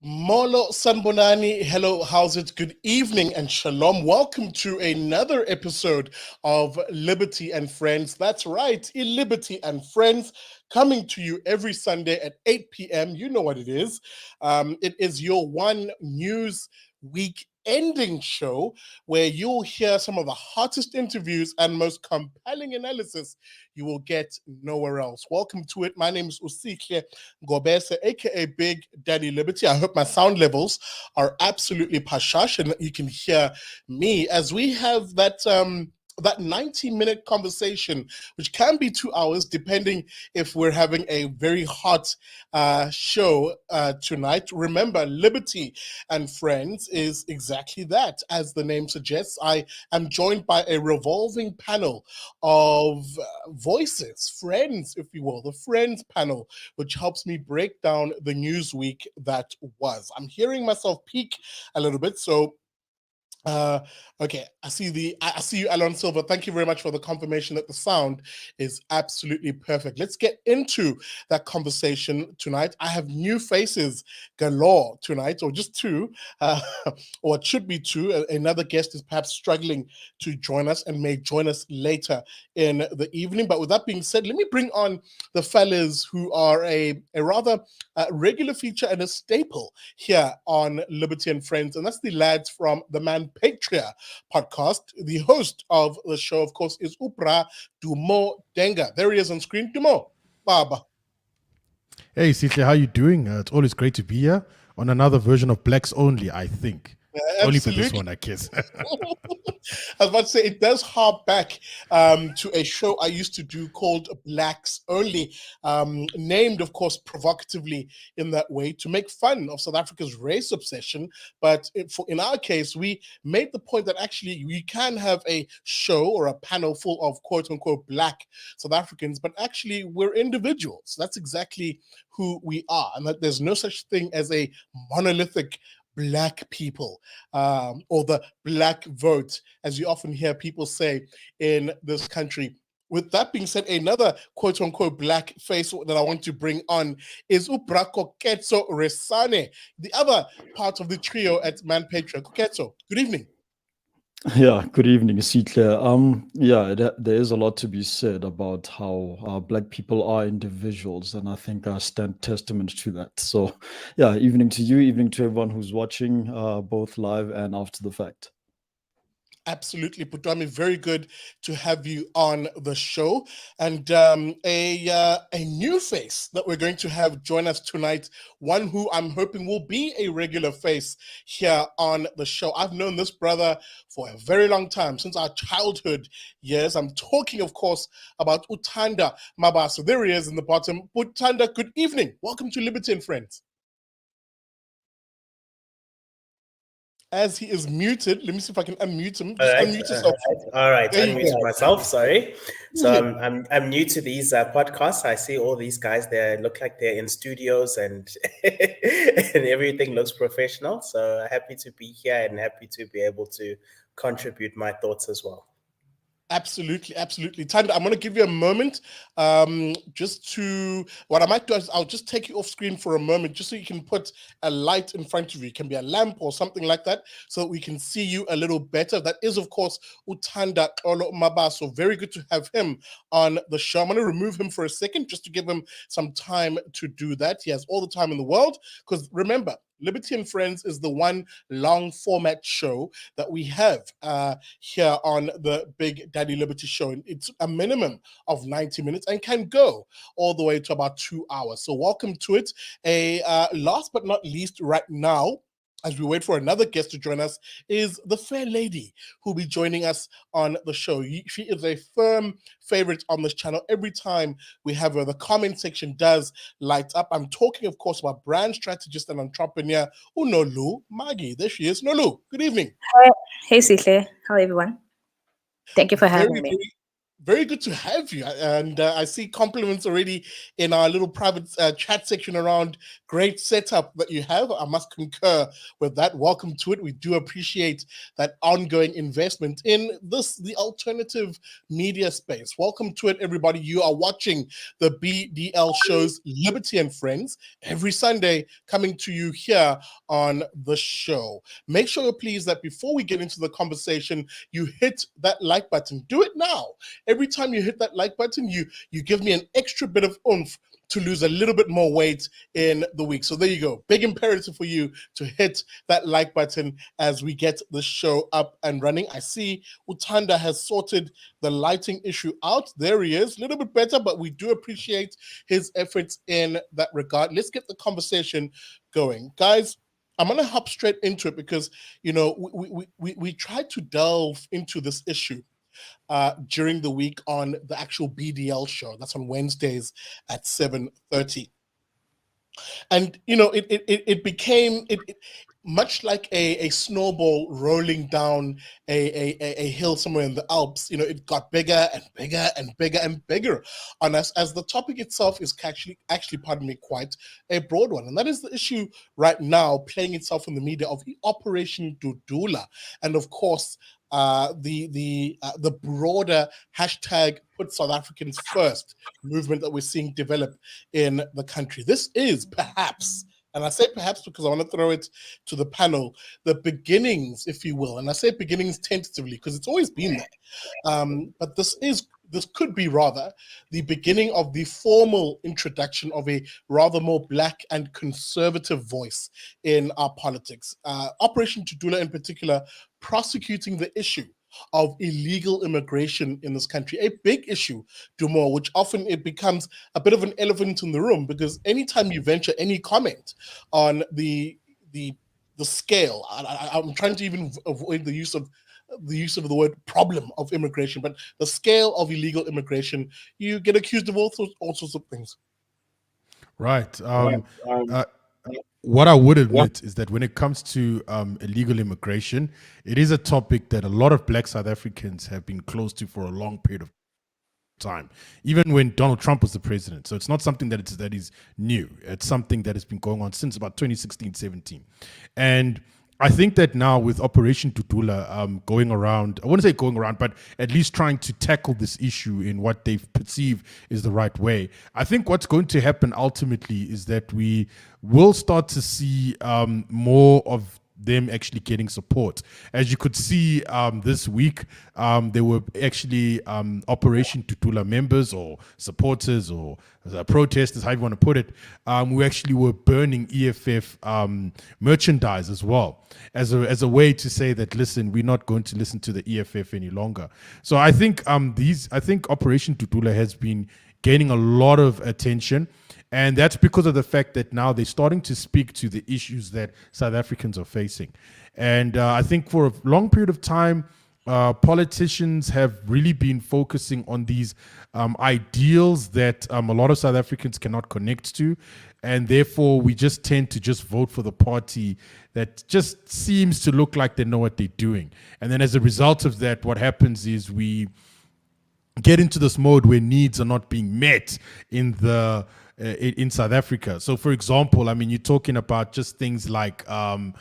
Molo Sanbonani, hello, how's it? Good evening and shalom. Welcome to another episode of Liberty and Friends. That's right, Liberty and Friends, coming to you every Sunday at 8 p.m. You know what it is. It is your one news week ending show where you'll hear some of the hottest interviews and most compelling analysis you will get nowhere else. Welcome to it. My name is Usikle Ngobese, aka Big Daddy Liberty. I hope my sound levels are absolutely pashash and that you can hear me as we have that 90-minute conversation, which can be 2 hours, depending if we're having a very hot show tonight. Remember, Liberty and Friends is exactly that. As the name suggests, I am joined by a revolving panel of voices, friends, if you will, the Friends panel, which helps me break down the news week that was. I'm hearing myself peak a little bit, so okay, I see you, Alan Silver. Thank you very much for the confirmation that the sound is absolutely perfect. Let's get into that conversation tonight. I have new faces galore tonight, or just two, or it should be two. Another guest is perhaps struggling to join us and may join us later in the evening. But with that being said, let me bring on the fellas who are a rather regular feature and a staple here on Liberty and Friends, and that's the lads from the Manpatria podcast. The host of the show, of course, is Dumo Denga. There he is on screen. Dumo, Baba. Hey, Sihle, how you doing? It's always great to be here on another version of Blacks Only, I think. Only for this one, I guess. I was about to say, it does harp back to a show I used to do called Blacks Only, named, of course, provocatively in that way to make fun of South Africa's race obsession. But in our case, we made the point that actually we can have a show or a panel full of quote-unquote Black South Africans, but actually we're individuals. That's exactly who we are, and that there's no such thing as a monolithic Black people or the Black vote, as you often hear people say in this country. With that being said, another quote-unquote Black face that I want to bring on is Koketso Resane, the other part of the trio at Manpatria. Koketso, good evening. Yeah, good evening, Sitle. There is a lot to be said about how Black people are individuals, and I think I stand testament to that. So, yeah, evening to you, evening to everyone who's watching, both live and after the fact. Absolutely, Putwami, very good to have you on the show. And a new face that we're going to have join us tonight, one who I'm hoping will be a regular face here on the show. I've known this brother for a very long time, since our childhood years. I'm talking, of course, about Thando Mabaso. There he is in the bottom. Thando, good evening. Welcome to Liberty and Friends. As he is muted, let me see if I can unmute him. Just unmute yourself. All right. Unmute myself. Sorry. So I'm new to these podcasts. I see all these guys. They look like they're in studios and and everything looks professional. So happy to be here and happy to be able to contribute my thoughts as well. Absolutely. Thando, I'm going to give you a moment just to, what I might do is I'll just take you off screen for a moment just so you can put a light in front of you. It can be a lamp or something like that so that we can see you a little better. That is, of course, Thando Mabaso. Very good to have him on the show. I'm going to remove him for a second just to give him some time to do that. He has all the time in the world because remember, Liberty and Friends is the one long format show that we have here on the Big Daddy Liberty Show. It's a minimum of 90 minutes and can go all the way to about 2 hours. So welcome to it. Last but not least, right now, as we wait for another guest to join us, is the fair lady who'll be joining us on the show. She is a firm favorite on this channel. Every time we have her, the comment section does light up. I'm talking, of course, about brand strategist and entrepreneur Nolu, Maki. There she is. Nolu, good evening. Hey, Sihle. How everyone? Thank you for having me. Very good to have you. And I see compliments already in our little private chat section around great setup that you have. I must concur with that. Welcome to it. We do appreciate that ongoing investment in the alternative media space. Welcome to it, everybody. You are watching the BDL shows Liberty and Friends every Sunday, coming to you here on the show. Make sure, please, that before we get into the conversation, you hit that like button. Do it now. Every time you hit that like button, you give me an extra bit of oomph to lose a little bit more weight in the week. So there you go. Big imperative for you to hit that like button as we get the show up and running. I see Thando has sorted the lighting issue out. There he is. A little bit better, but we do appreciate his efforts in that regard. Let's get the conversation going. Guys, I'm going to hop straight into it because, you know, we tried to delve into this issue during the week on the actual BDL show. That's on Wednesdays at 7:30. And, you know, it became much like a snowball rolling down a hill somewhere in the Alps. You know, it got bigger and bigger and bigger and bigger on us, as the topic itself is actually, pardon me, quite a broad one. And that is the issue right now playing itself in the media of the Operation Dudula. And of course, the broader hashtag Put South Africans First movement that we're seeing develop in the country. This is perhaps, and I say perhaps because I want to throw it to the panel, the beginnings, if you will. And I say beginnings tentatively because it's always been there. But this could be rather the beginning of the formal introduction of a rather more black and conservative voice in our politics. Operation Dudula in particular, prosecuting the issue of illegal immigration in this country, a big issue, Dumo, which often it becomes a bit of an elephant in the room, because anytime you venture any comment on the scale, I'm trying to even avoid the use of the word problem of immigration, but the scale of illegal immigration, you get accused of all sorts of things. Right. What I would admit is that when it comes to illegal immigration, it is a topic that a lot of Black South Africans have been close to for a long period of time, even when Donald Trump was the president. So it's not something that is new. It's something that has been going on since about 2016, 17. And I think that now with Operation Dudula going around, I wouldn't say going around, but at least trying to tackle this issue in what they perceive is the right way. I think what's going to happen ultimately is that we will start to see more of them actually getting support. As you could see this week, there were actually Operation Dudula members or supporters or protesters, however you want to put it, who actually were burning EFF merchandise as well, as a way to say that, listen, we're not going to listen to the EFF any longer. So I think Operation Dudula has been gaining a lot of attention. And that's because of the fact that now they're starting to speak to the issues that South Africans are facing. And I think for a long period of time, politicians have really been focusing on these ideals that a lot of South Africans cannot connect to. And therefore, we just tend to just vote for the party that just seems to look like they know what they're doing. And then as a result of that, what happens is we get into this mode where needs are not being met in South Africa. So, for example, I mean, you're talking about just things like, water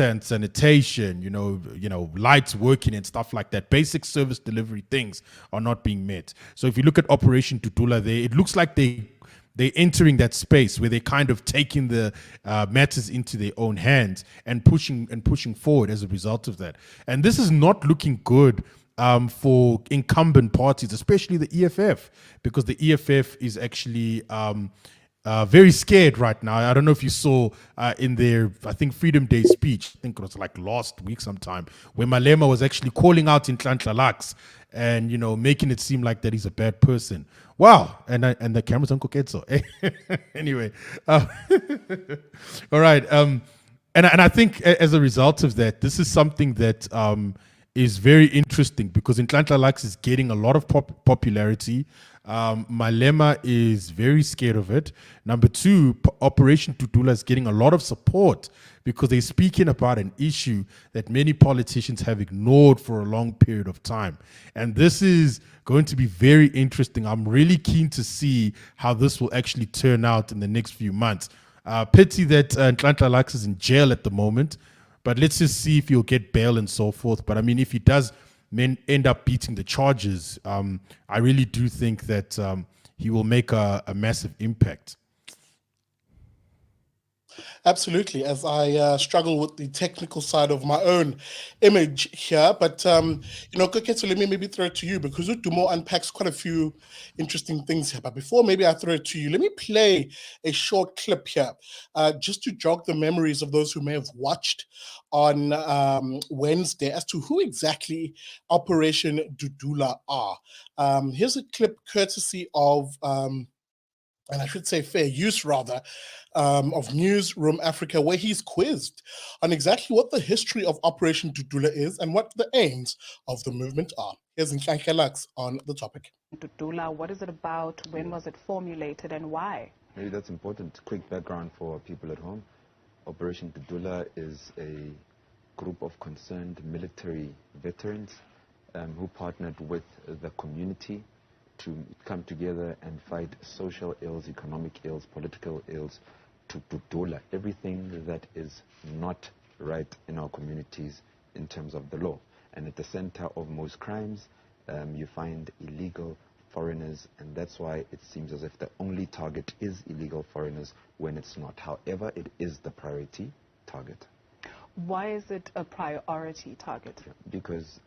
and sanitation, lights working and stuff like that. Basic service delivery things are not being met. So, if you look at Operation Dudula, it looks like they're entering that space where they're kind of taking the matters into their own hands and pushing forward as a result of that. And this is not looking good for incumbent parties, especially the EFF, because the EFF is actually very scared right now. I don't know if you saw in their, I think, Freedom Day speech, I think it was like last week sometime, where Malema was actually calling out in Ntlantlalax and, making it seem like that he's a bad person. Wow. And the camera's on Koketso. Anyway. All right. And I think as a result of that, this is something that is very interesting because Ntlantlalax is getting a lot of popularity. Malema is very scared of it. Number two, Operation Dudula is getting a lot of support because they're speaking about an issue that many politicians have ignored for a long period of time. And this is going to be very interesting. I'm really keen to see how this will actually turn out in the next few months. Pity that Nhlanhla Lux is in jail at the moment, but let's just see if he'll get bail and so forth. But I mean, if he does end up beating the charges, I really do think that he will make a massive impact. Absolutely, as I struggle with the technical side of my own image here. But, Koketso, let me maybe throw it to you because Dumo unpacks quite a few interesting things here. But before maybe I throw it to you, let me play a short clip here just to jog the memories of those who may have watched on Wednesday as to who exactly Operation Dudula are. Here's a clip courtesy of... and I should say fair use rather, of Newsroom Africa, where he's quizzed on exactly what the history of Operation Dudula is and what the aims of the movement are. Here's Nhlanhla Lux on the topic. Dudula, what is it about? When was it formulated and why? Maybe that's important. Quick background for people at home. Operation Dudula is a group of concerned military veterans who partnered with the community to come together and fight social ills, economic ills, political ills, to Dudula, everything that is not right in our communities in terms of the law. And at the center of most crimes, you find illegal foreigners, and that's why it seems as if the only target is illegal foreigners when it's not. However, it is the priority target. Why is it a priority target? Because,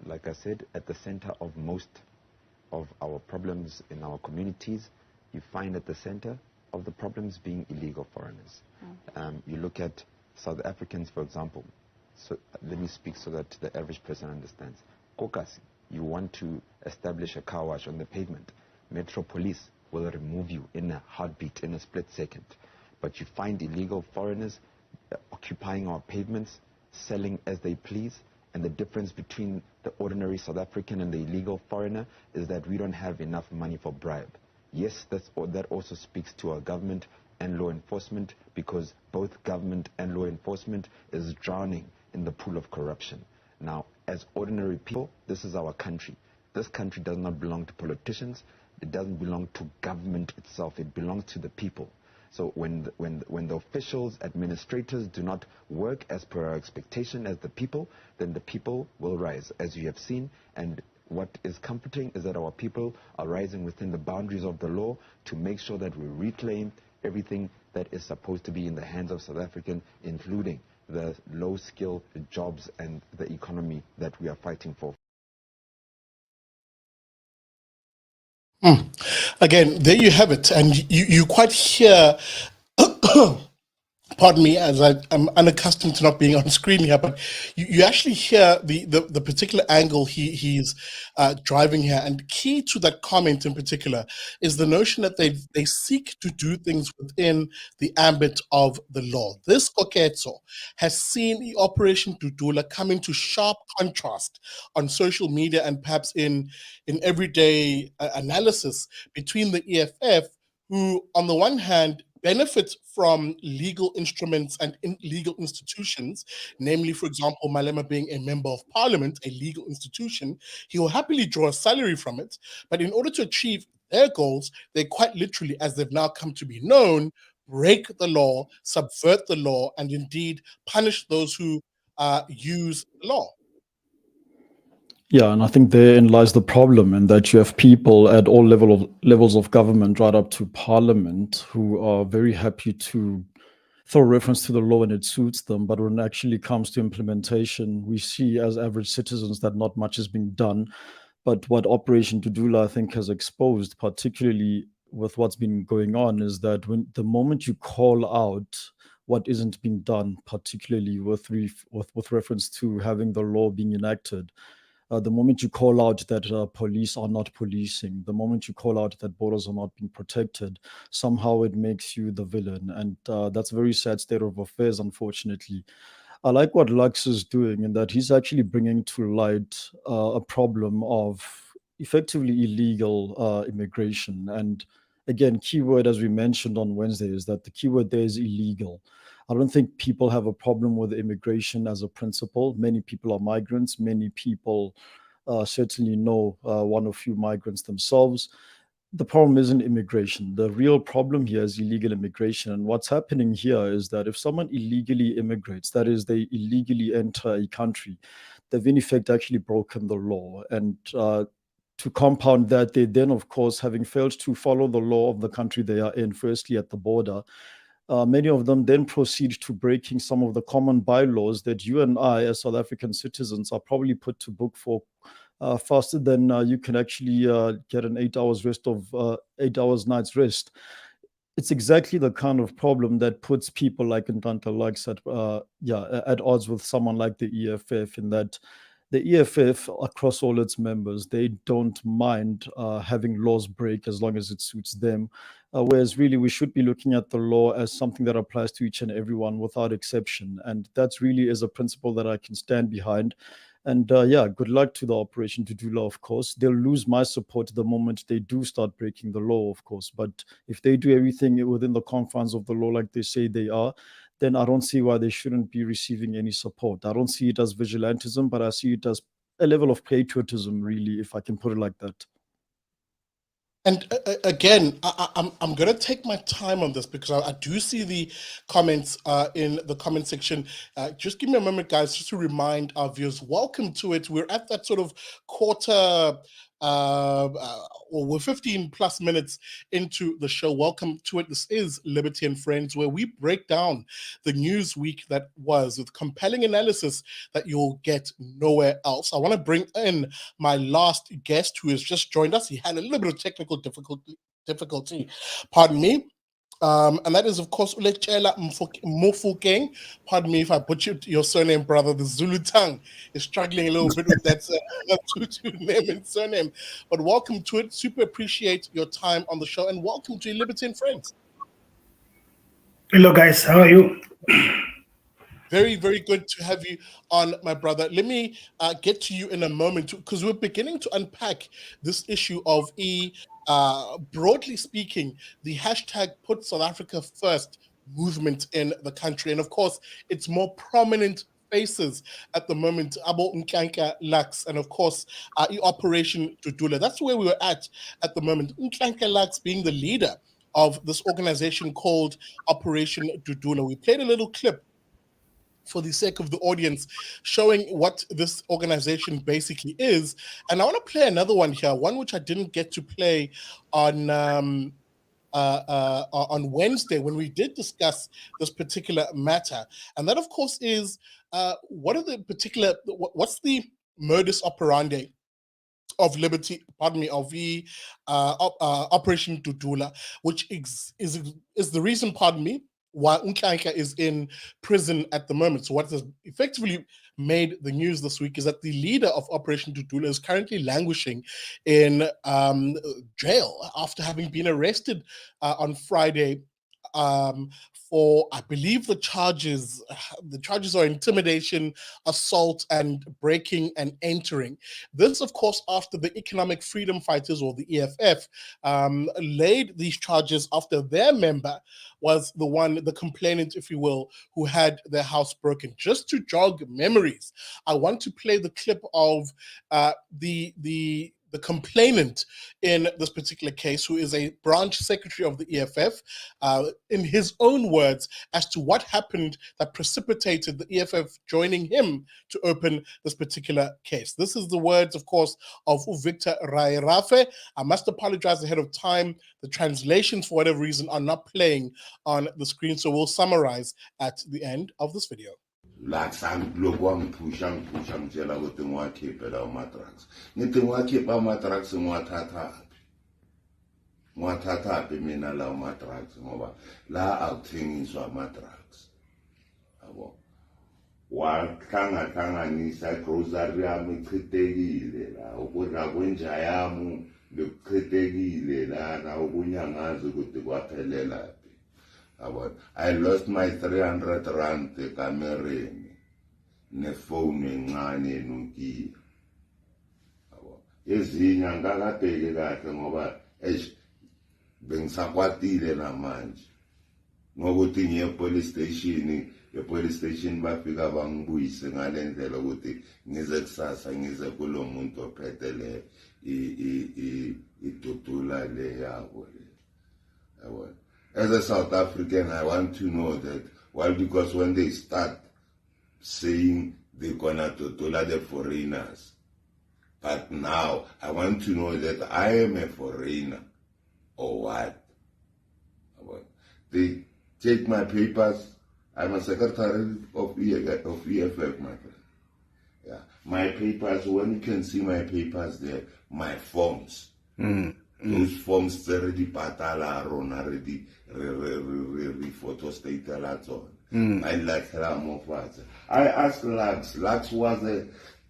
like I said, at the center of most of our problems in our communities, you find at the center of the problems being illegal foreigners. You look at South Africans, for example. So let me speak so that the average person understands. Kokasi, you want to establish a car wash on the pavement. Metro Police will remove you in a heartbeat, in a split second. But you find illegal foreigners occupying our pavements, selling as they please. And the difference between the ordinary South African and the illegal foreigner is that we don't have enough money for bribe. Yes, that also speaks to our government and law enforcement, because both government and law enforcement is drowning in the pool of corruption. Now, as ordinary people, this is our country. This country does not belong to politicians. It doesn't belong to government itself. It belongs to the people. So when the officials, administrators do not work as per our expectation as the people, then the people will rise, as you have seen. And what is comforting is that our people are rising within the boundaries of the law to make sure that we reclaim everything that is supposed to be in the hands of South African, including the low-skill jobs and the economy that we are fighting for. Again, there you have it. And you quite hear, pardon me, as I'm unaccustomed to not being on screen here, but you actually hear the particular angle he's driving here. And key to that comment in particular is the notion that they seek to do things within the ambit of the law. This Koketso has seen the Operation Dudula come into sharp contrast on social media and perhaps in everyday analysis between the EFF, who on the one hand benefits from legal instruments and legal institutions, namely, for example, Malema being a member of parliament, a legal institution. He will happily draw a salary from it, but in order to achieve their goals, they quite literally, as they've now come to be known, break the law, subvert the law, and indeed punish those who use the law. Yeah, and I think therein lies the problem, in that you have people at all levels of government, right up to parliament, who are very happy to throw reference to the law when it suits them, but when it actually comes to implementation, we see as average citizens that not much is being done. But what Operation Dudula, I think, has exposed, particularly with what's been going on, is that when the moment you call out what isn't being done, particularly with reference to having the law being enacted, the moment you call out that police are not policing, the moment you call out that borders are not being protected, somehow it makes you the villain. And that's a very sad state of affairs, unfortunately. I like what Lux is doing, in that he's actually bringing to light a problem of effectively illegal immigration. And again, keyword, as we mentioned on Wednesday, is that the keyword there is illegal. I don't think people have a problem with immigration as a principle. Many people are migrants. Many people certainly know one or few migrants themselves. The problem isn't immigration. The real problem here is illegal immigration. And what's happening here is that if someone illegally immigrates, that is, they illegally enter a country, they've in effect actually broken the law. And to compound that, they then, of course, having failed to follow the law of the country they are in, firstly at the border, many of them then proceed to breaking some of the common bylaws that you and I, as South African citizens, are probably put to book for faster than you can actually get an 8 hours rest of 8 hours night's rest. It's exactly the kind of problem that puts people like Ntanta likes at odds with someone like the EFF, in that the EFF, across all its members, they don't mind having laws break as long as it suits them. Whereas really we should be looking at the law as something that applies to each and everyone without exception. And that really is a principle that I can stand behind. And good luck to the Operation Dudula, of course. They'll lose my support the moment they do start breaking the law, of course. But if they do everything within the confines of the law like they say they are, then I don't see why they shouldn't be receiving any support. I don't see it as vigilantism, but I see it as a level of patriotism, really, if I can put it like that. And again, I'm going to take my time on this because I do see the comments in the comment section. Just give me a moment, guys, just to remind our viewers, welcome to it. We're at that sort of quarter, or we're 15 plus minutes into the show. Welcome to it. This is Liberty and Friends, where we break down the news week that was with compelling analysis that you'll get nowhere else. I want to bring in my last guest who has just joined us. He had a little bit of technical difficulty, pardon me. And that is, of course, Letshela Mofokeng. Pardon me if I butchered your surname, brother. The Zulu tongue is struggling a little bit with that name and surname. But welcome to it. Super appreciate your time on the show. And welcome to Liberty and Friends. Hello, guys. How are you? Very, very good to have you on, my brother. Let me get to you in a moment because we're beginning to unpack this issue of broadly speaking, the hashtag Put South Africa First movement in the country. And of course, it's more prominent faces at the moment, Abo Nklanka Lux, and of course, Operation Dudula. That's where we were at the moment. Nklanka Lux being the leader of this organization called Operation Dudula. We played a little clip for the sake of the audience, showing what this organization basically is. And I want to play another one here, one which I didn't get to play on Wednesday when we did discuss this particular matter. And that, of course, is what's the modus operandi of the Operation Dudula, which is the reason, why Nklanka is in prison at the moment. So what has effectively made the news this week is that the leader of Operation Dudula is currently languishing in jail after having been arrested on Friday for, I believe, the charges are intimidation, assault, and breaking and entering. This, of course, after the Economic Freedom Fighters, or the EFF, laid these charges after their member was the complainant, if you will, who had their house broken. Just to jog memories, I want to play the clip of the complainant in this particular case, who is a branch secretary of the EFF, in his own words, as to what happened that precipitated the EFF joining him to open this particular case. This is the words, of course, of Victor Rairafe. I must apologize ahead of time. The translations, for whatever reason, are not playing on the screen, so we'll summarize at the end of this video. Ngitshela ukuthi ngiwakhiphe lawo ma-drugs. Ngithi ngiwakhiphe ama-drugs ngiwathathaphi mina lawo ma-drugs ngoba la akuthengiswa ama-drugs. Yabo. Wahlanganisa igrocery yami ichithekile la, ukudla kwenja yami bekuchithekile lana, ukunyangaza ukuthi kwaphelelaphi. I lost my 300 rand ekamereni nefone encane eNokia. ezinye angakabheki kahle ngoba bengisakwatile namanje ngokuthi ngiye police station bafika bangibuyise ngale ndlela ukuthi ngize kusasa ngize kulo muntu ophethe le idudula le yabo le. As a South African, I want to know that, well, because when they start saying they're gonna dudula the foreigners, but now I want to know that I am a foreigner or what? They take my papers. I'm a secretary of EFF, my friend. Yeah, my papers. When you can see my papers there, my forms. Those forms already patala already photo state a lot on. I like Mofokeng. I asked Lux was a.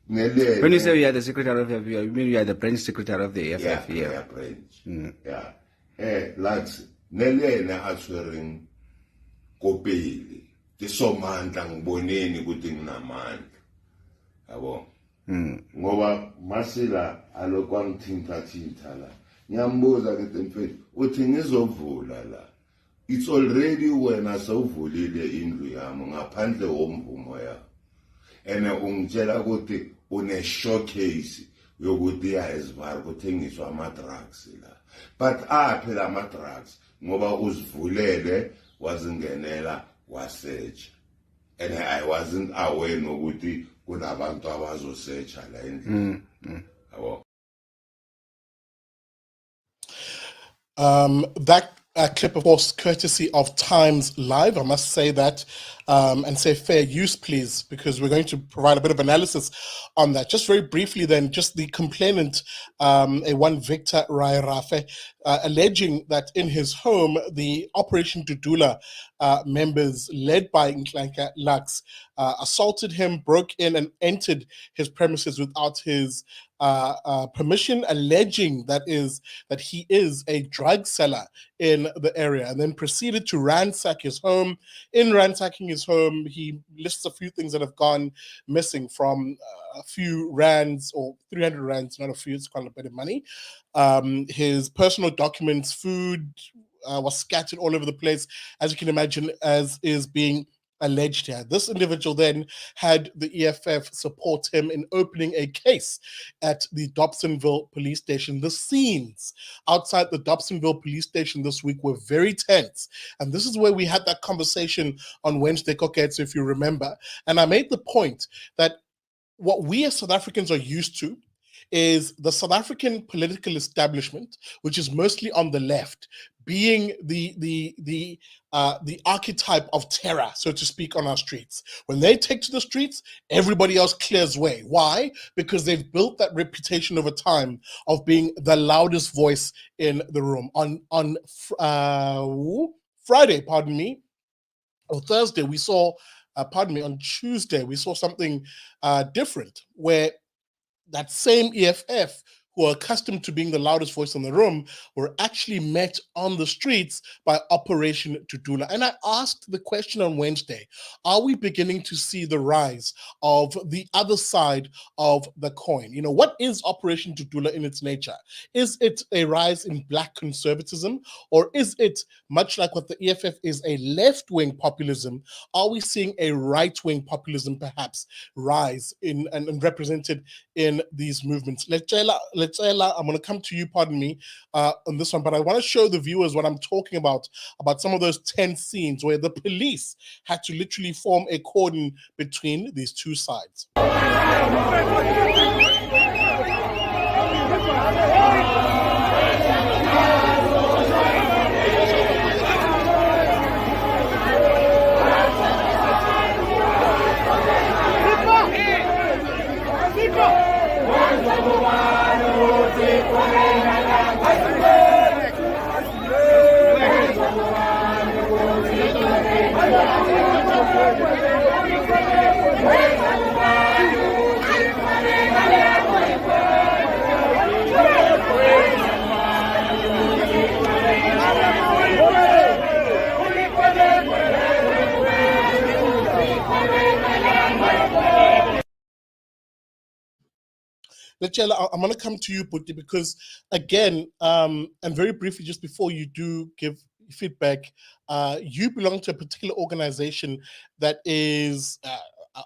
When you say you are the secretary of the you mean you are the branch secretary of the EFF? Yeah, branch. Yeah. Lux, Nelene answering kopeli. Tisomandla ngiboneni ukuthi nginamandla. Yabo. Ngoba masila alokwangithinta la. Nyambuza ngithi mfethu uthi ngizovula la. It's already when asawuvulile indlu yami ngaphandle womvumo yami. Ene ungitshela ukuthi une showcase yokuthi yazivar kuthengiswa ama drugs la. But phela ama drugs ngoba uzivulele wazingenela wasearch. And I wasn't aware nokuthi kunabantu abazosearcha la endlini. Yabo. That clip, of course, courtesy of Times Live. I must say that and say fair use, please, because we're going to provide a bit of analysis on that. Just very briefly, then, just the complainant, a one Victor Rairafe, alleging that in his home, the Operation Dudula members led by Nhlanhla Lux assaulted him, broke in and entered his premises without his permission, alleging that he is a drug seller in the area, and then proceeded to ransack his home. In ransacking his home, he lists a few things that have gone missing, from a few rands, or 300 rands, not a few, it's quite a bit of money. His personal documents, food was scattered all over the place, as you can imagine, as is being alleged here. This individual then had the EFF support him in opening a case at the Dobsonville police station. The scenes outside the Dobsonville police station this week were very tense. And this is where we had that conversation on Wednesday, Koketso, if you remember. And I made the point that what we as South Africans are used to is the South African political establishment, which is mostly on the left, being the archetype of terror, so to speak, on our streets. When they take to the streets, everybody else clears way. Why? Because they've built that reputation over time of being the loudest voice in the room. On Friday, or Thursday, we saw, on Tuesday, we saw something different, where that same EFF, who are accustomed to being the loudest voice in the room, were actually met on the streets by Operation Dudula. And I asked the question on Wednesday, are we beginning to see the rise of the other side of the coin? You know, what is Operation Dudula in its nature? Is it a rise in black conservatism? Or is it, much like what the EFF is, a left-wing populism? Are we seeing a right-wing populism perhaps rise in and represented in these movements? Letshela, I'm going to come to you, pardon me, on this one, but I want to show the viewers what I'm talking about some of those tense scenes where the police had to literally form a cordon between these two sides. Letshela, I'm going to come to you, Buti, because again, and very briefly, just before you do give feedback, you belong to a particular organization that is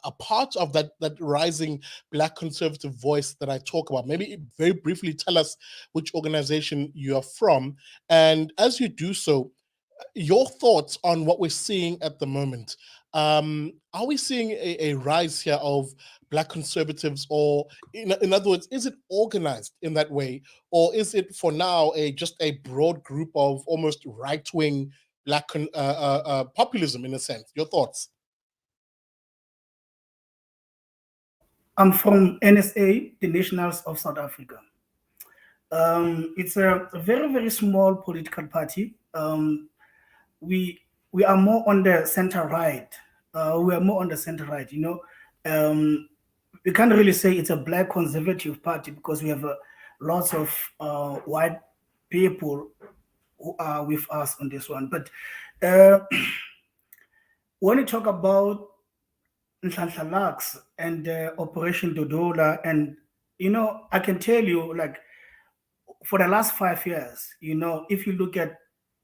a part of that rising Black conservative voice that I talk about. Maybe very briefly tell us which organization you are from, and as you do so, your thoughts on what we're seeing at the moment. Are we seeing a rise here of Black conservatives, or in other words, is it organized in that way, or is it for now just a broad group of almost right-wing Black populism in a sense? Your thoughts? I'm from NSA, the Nationals of South Africa. It's a very, very small political party. We are more on the center right. We are more on the center right. We can't really say it's a Black conservative party because we have lots of white people who are with us on this one. But when you talk about Nhlanhla and Operation Dudula, and I can tell you, like, for the last 5 years, if you look at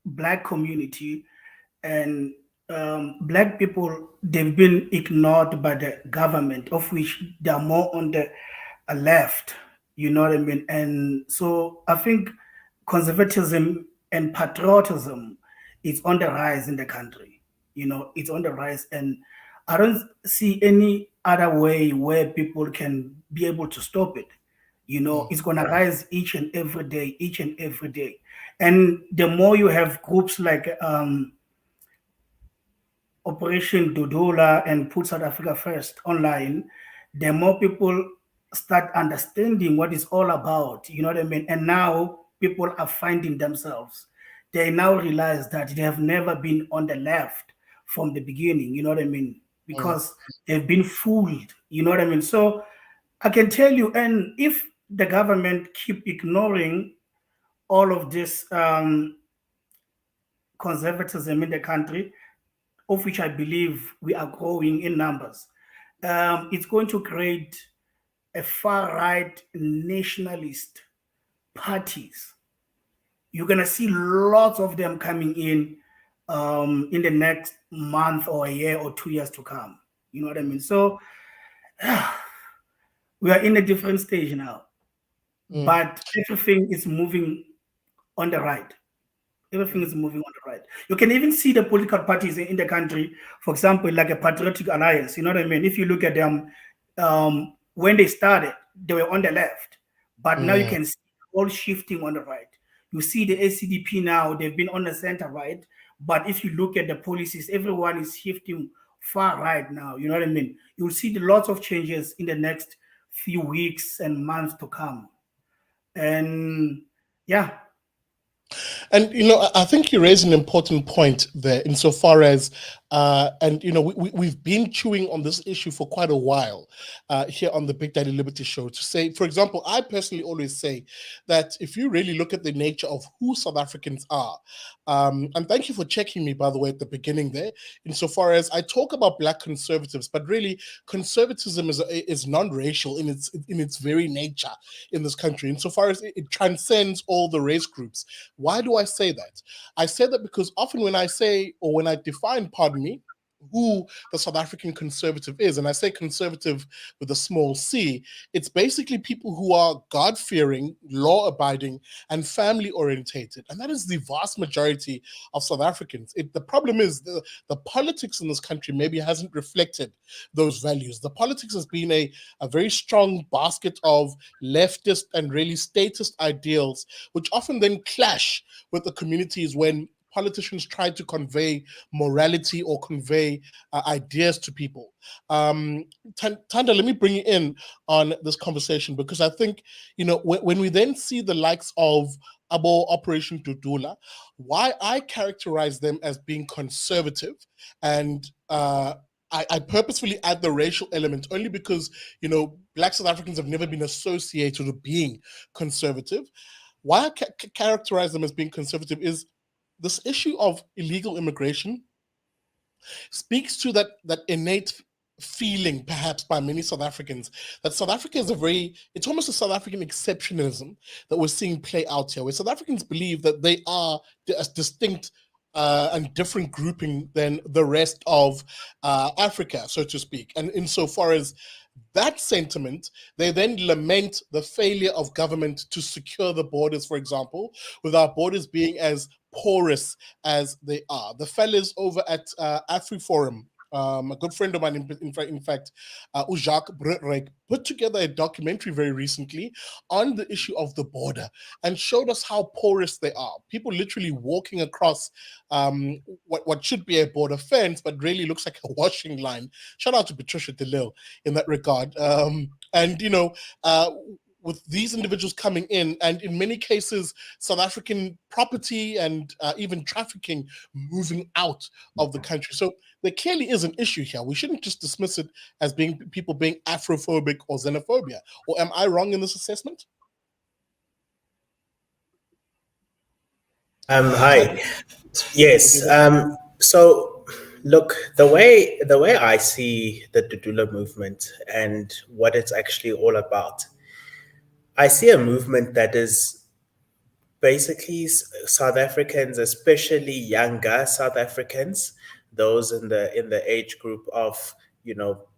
Black community and Black people, they've been ignored by the government, of which they are more on the left, you know what I mean? And so I think conservatism and patriotism is on the rise in the country. It's on the rise, and I don't see any other way where people can be able to stop it. It's going to rise each and every day, each and every day. And the more you have groups like Operation Dudula and Put South Africa First online, the more people start understanding what it's all about. You know what I mean? And now people are finding themselves. They now realize that they have never been on the left from the beginning. You know what I mean? Because they've been fooled. You know what I mean? So I can tell you, and if the government keep ignoring all of this conservatism in the country, of which I believe we are growing in numbers, it's going to create a far-right nationalist parties. You're going to see lots of them coming in the next month or a year or 2 years to come. You know what I mean? So we are in a different stage now, but everything is moving on the right. Everything is moving on the right. You can even see the political parties in the country, for example, like a Patriotic Alliance. You know what I mean? If you look at them, when they started, they were on the left, but now you can see all shifting on the right. You see the ACDP now, they've been on the center right, but if you look at the policies, everyone is shifting far right now. You know what I mean? You'll see lots of changes in the next few weeks and months to come. And yeah. And I think you raise an important point there, insofar as, and we've been chewing on this issue for quite a while here on the Big Daddy Liberty Show. To say, for example, I personally always say that if you really look at the nature of who South Africans are, and thank you for checking me, by the way, at the beginning there, insofar as I talk about Black conservatives, but really conservatism is non-racial in its very nature in this country, insofar as it transcends all the race groups. Why do I say that? I say that because often when I say, or when I define, pardon me, who the South African conservative is, and I say conservative with a small c, it's basically people who are God-fearing, law-abiding, and family-orientated. And that is the vast majority of South Africans. The problem is the politics in this country maybe hasn't reflected those values. The politics has been a very strong basket of leftist and really statist ideals, which often then clash with the communities when politicians try to convey morality or convey ideas to people. Thando, let me bring you in on this conversation, because I think, when we then see the likes of Operation Dudula, why I characterize them as being conservative, and I purposefully add the racial element only because, Black South Africans have never been associated with being conservative. Why I characterize them as being conservative is this issue of illegal immigration speaks to that innate feeling perhaps by many South Africans that South Africa is it's almost a South African exceptionalism that we're seeing play out here, where South Africans believe that they are a distinct and different grouping than the rest of Africa, so to speak. And insofar as that sentiment, they then lament the failure of government to secure the borders, for example, with our borders being as porous as they are. The fellas over at AfriForum, a good friend of mine, in fact, Ujak Britrek, put together a documentary very recently on the issue of the border and showed us how porous they are. People literally walking across what should be a border fence, but really looks like a washing line. Shout out to Patricia DeLille in that regard. And, you know, with these individuals coming in, and in many cases, South African property and even trafficking moving out of the country. So there clearly is an issue here. We shouldn't just dismiss it as being people being Afrophobic or xenophobia. Or am I wrong in this assessment? Hi. Yes. So look, the way I see the Dudula movement and what it's actually all about, I see a movement that is basically South Africans, especially younger South Africans, those in the age group of, you know,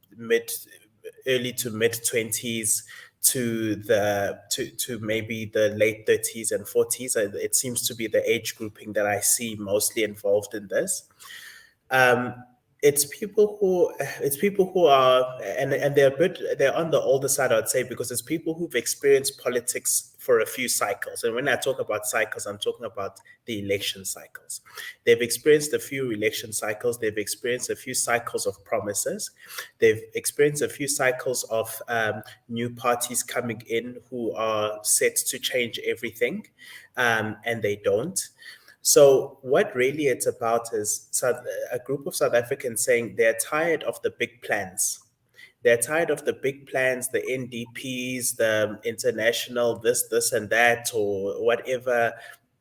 early to mid 20s to maybe the late 30s and 40s. It seems to be the age grouping that I see mostly involved in this. It's people who are, and they're on the older side, I'd say, because it's people who've experienced politics for a few cycles. And when I talk about cycles, I'm talking about the election cycles. They've experienced a few election cycles. They've experienced a few cycles of promises. They've experienced a few cycles of new parties coming in who are set to change everything, and they don't. So what really it's about is a group of South Africans saying they're tired of the big plans. They're tired of the big plans, the NDPs, the international, this and that, or whatever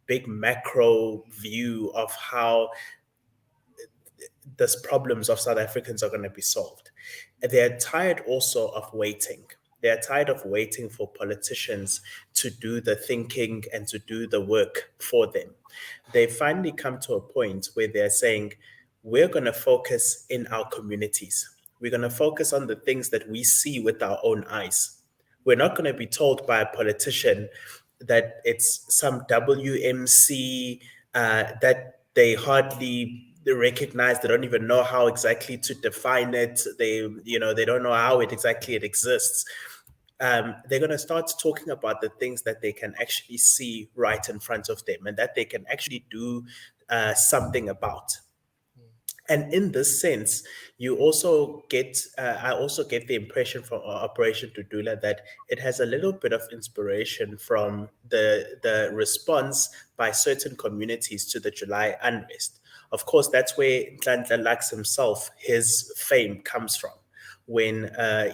big macro view of how the problems of South Africans are going to be solved. They're tired also of waiting. They're tired of waiting for politicians to do the thinking and to do the work for them. They finally come to a point where they're saying, we're going to focus in our communities. We're going to focus on the things that we see with our own eyes. We're not going to be told by a politician that it's some WMC that they hardly recognize. They don't even know how exactly to define it. They don't know how it exists. They're going to start talking about the things that they can actually see right in front of them and that they can actually do something about. And in this sense, you also get, I also get the impression from Operation Dudula that it has a little bit of inspiration from the response by certain communities to the July unrest. Of course, that's where Nhlanhla Lux himself, his fame comes from, when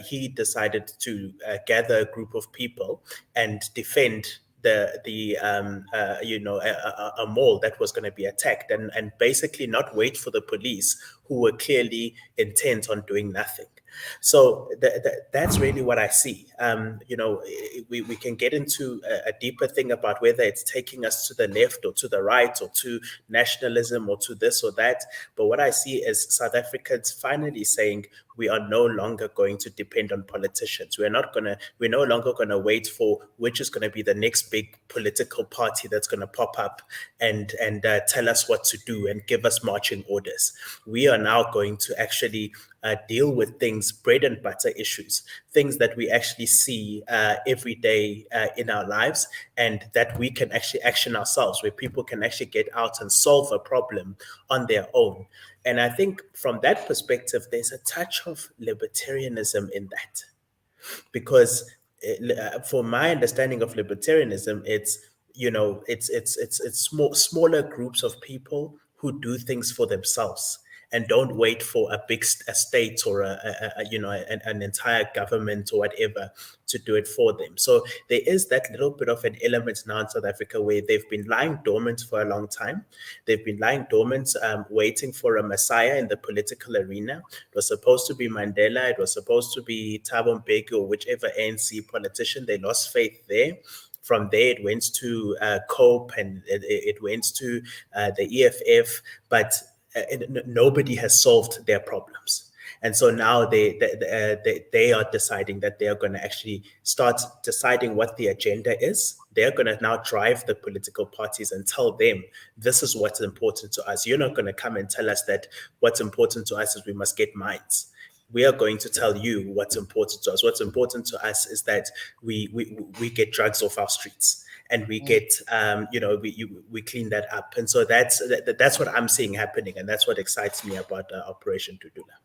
he decided to gather a group of people and defend a mall that was going to be attacked, and basically not wait for the police, who were clearly intent on doing nothing. So that's really what I see. We can get into a deeper thing about whether it's taking us to the left or to the right or to nationalism or to this or that. But what I see is South Africans finally saying, we are no longer going to depend on politicians. We're no longer going to wait for which is going to be the next big political party that's going to pop up and tell us what to do and give us marching orders. We are now going to actually deal with things, bread and butter issues, things that we actually see every day in our lives, and that we can actually action ourselves, where people can actually get out and solve a problem on their own. And I think from that perspective, there's a touch of libertarianism in that, because for my understanding of libertarianism, it's smaller groups of people who do things for themselves. and don't wait for a big state or an entire government or whatever to do it for them. So there is that little bit of an element now in South Africa where they've been lying dormant for a long time. They've been lying dormant, waiting for a messiah in the political arena. It was supposed to be Mandela. It was supposed to be Thabo Mbeki or whichever ANC politician. They lost faith there. From there, it went to COPE and it went to the EFF, but nobody has solved their problems. And so now they are deciding that they are going to actually start deciding what the agenda is. They're going to now drive the political parties and tell them, this is what's important to us. You're not going to come and tell us that what's important to us is we must get mines. We are going to tell you what's important to us. What's important to us is that we get drugs off our streets, and we get we clean that up. And so that's what I'm seeing happening, and that's what excites me about Operation Dudula.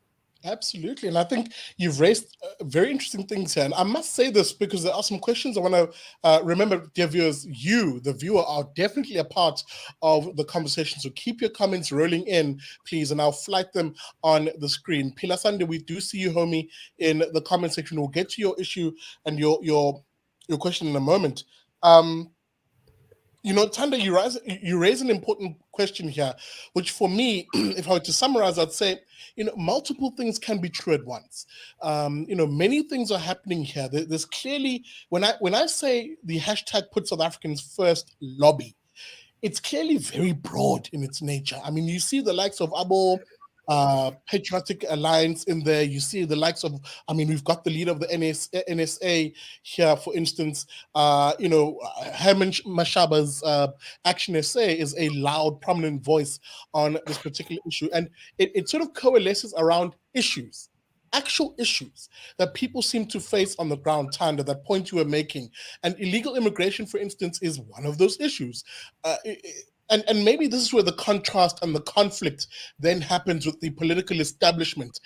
Absolutely. And I think you've raised very interesting things here. And I must say this because there are some questions I want to remember, dear viewers, you, the viewer, are definitely a part of the conversation. So keep your comments rolling in, please, and I'll flight them on the screen. Pila Sunday, we do see you, homie, in the comment section. We'll get to your issue and your question in a moment. Thando, you raise an important question here, which for me, if I were to summarize, I'd say, multiple things can be true at once. Many things are happening here. There's clearly, when I say the hashtag Put South Africans First lobby, it's clearly very broad in its nature. I mean, you see the likes of Abo, Patriotic Alliance in there. You see the likes of, we've got the leader of the NSA here, for instance. Herman Mashaba's ActionSA is a loud, prominent voice on this particular issue. And it sort of coalesces around issues, actual issues that people seem to face on the ground, Thando, that point you were making. And illegal immigration, for instance, is one of those issues. And maybe this is where the contrast and the conflict then happens with the political establishment,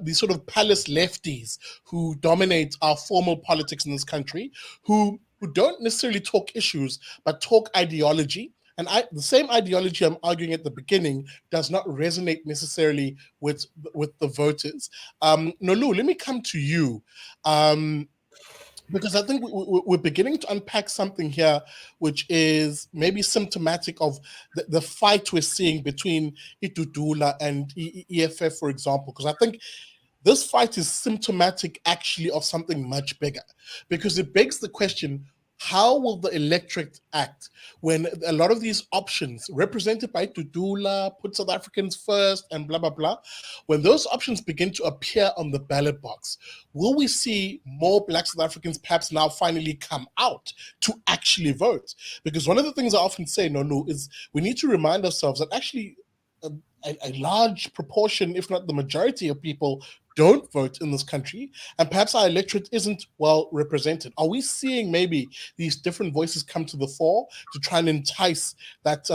these sort of palace lefties who dominate our formal politics in this country, who don't necessarily talk issues, but talk ideology. And the same ideology I'm arguing at the beginning does not resonate necessarily with the voters. Nolu, let me come to you. Because I think we're beginning to unpack something here, which is maybe symptomatic of the fight we're seeing between Dudula and EFF, for example. Because I think this fight is symptomatic actually of something much bigger, because it begs the question, how will the electorate act when a lot of these options represented by Dudula, Put South Africans First, and blah, blah, blah, when those options begin to appear on the ballot box, will we see more Black South Africans perhaps now finally come out to actually vote? Because one of the things I often say, Nolu, is we need to remind ourselves that actually a large proportion, if not the majority of people, don't vote in this country, and perhaps our electorate isn't well represented. Are we seeing maybe these different voices come to the fore to try and entice that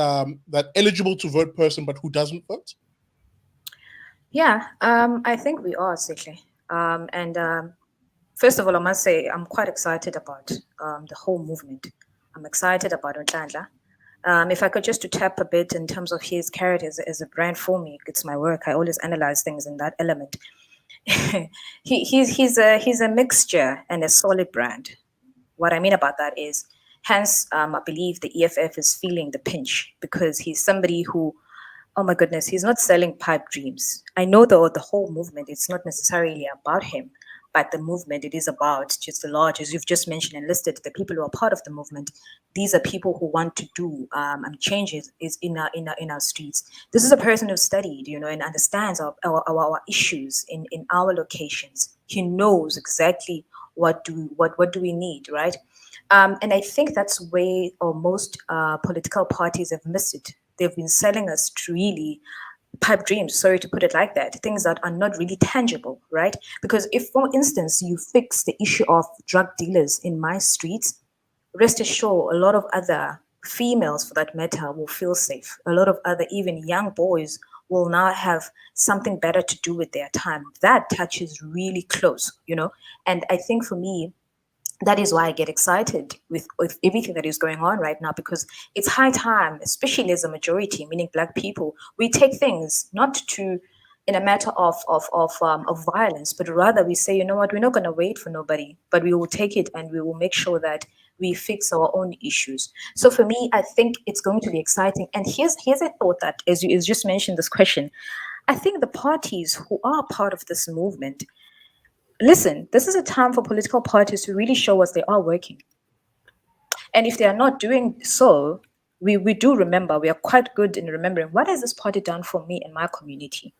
eligible to vote person but who doesn't vote? Yeah, I think we are, Sihle. First of all, I must say I'm quite excited about the whole movement. I'm excited about Nhlanhla. If I could just to tap a bit in terms of his character as a brand for me, it's my work. I always analyze things in that element. He's a mixture and a solid brand. What I mean about that is, hence, I believe the EFF is feeling the pinch, because he's somebody who, oh my goodness, he's not selling pipe dreams. I know the whole movement, it's not necessarily about him, but the movement, it is about just the large, as you've just mentioned and listed, the people who are part of the movement. These are people who want to do changes in our streets. This is a person who studied, and understands our issues in our locations. He knows exactly what do we need, right? And I think that's where most political parties have missed it. They've been selling us really pipe dreams, sorry to put it like that, things that are not really tangible, right? Because if, for instance, you fix the issue of drug dealers in my streets, rest assured, a lot of other females, for that matter, will feel safe. A lot of other, even young boys, will now have something better to do with their time. That touches really close, And I think for me, that is why I get excited with everything that is going on right now, because it's high time, especially as a majority, meaning Black people, we take things not to in a matter of violence, but rather we say, you know what, we're not going to wait for nobody, but we will take it and we will make sure that we fix our own issues. So for me, I think it's going to be exciting. And here's a thought that, as you just mentioned this question, I think the parties who are part of this movement, listen, this is a time for political parties to really show us they are working. And if they are not doing so, we do remember, we are quite good in remembering what has this party done for me and my community.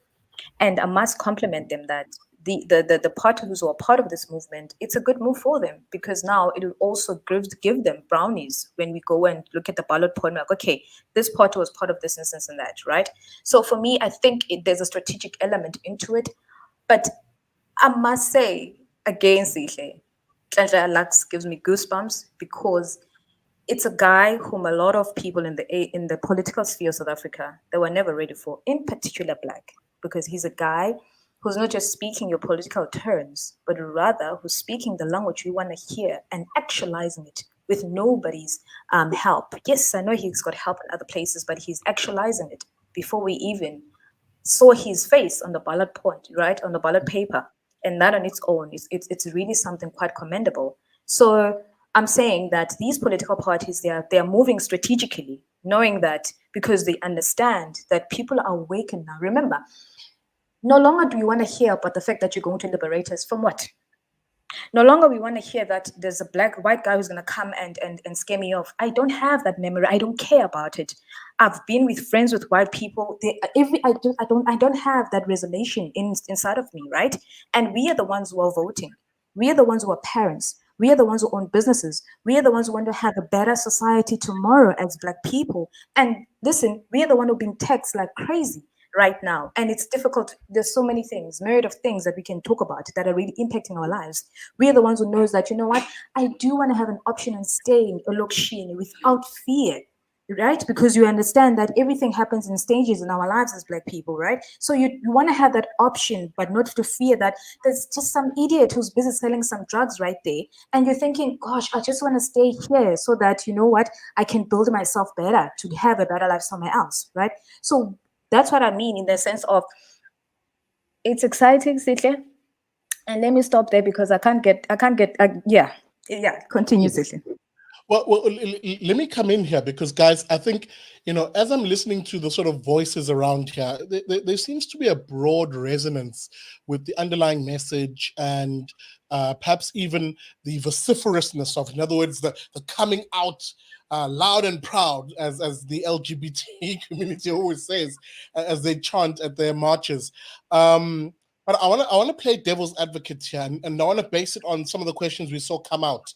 And I must compliment them that the parties who are part of this movement, it's a good move for them, because now it will also give them brownies when we go and look at the ballot point, like, okay, this party was part of this instance and that, right? So for me, I think there's a strategic element into it. But I must say, again, Sihle, Lux gives me goosebumps, because it's a guy whom a lot of people in the political sphere of South Africa, they were never ready for, in particular Black, because he's a guy who's not just speaking your political terms, but rather who's speaking the language we want to hear and actualizing it with nobody's help. Yes, I know he's got help in other places, but he's actualizing it before we even saw his face on the ballot point, right, on the ballot paper. And that on its own, it's really something quite commendable. So I'm saying that these political parties, they are moving strategically, knowing that, because they understand that people are awakened now. Remember, no longer do you want to hear about the fact that you're going to liberate us from what? No longer we want to hear that there's a white guy who's going to come and scare me off. I don't have that memory. I don't care about it. I've been with friends with white people. I don't have that resonation inside of me, right? And we are the ones who are voting. We are the ones who are parents. We are the ones who own businesses. We are the ones who want to have a better society tomorrow as Black people. And listen, we are the one who are being taxed like crazy right now. And it's difficult. There's so many things, myriad of things that we can talk about that are really impacting our lives. We are the ones who knows that, you know what, I do want to have an option on staying a location without fear, right? Because you understand that everything happens in stages in our lives as Black people, right? So you want to have that option, but not to fear that there's just some idiot who's busy selling some drugs right there. And you're thinking, gosh, I just want to stay here so that, you know what, I can build myself better to have a better life somewhere else, right? So that's what I mean in the sense of it's exciting, Sitle. And let me stop there because I can't get, continue, Sitle. Well, let me come in here because, guys, I think, as I'm listening to the sort of voices around here, there seems to be a broad resonance with the underlying message and perhaps even the vociferousness of, in other words, the coming out loud and proud, as the LGBT community always says, as they chant at their marches. But I want to play devil's advocate here, and I want to base it on some of the questions we saw come out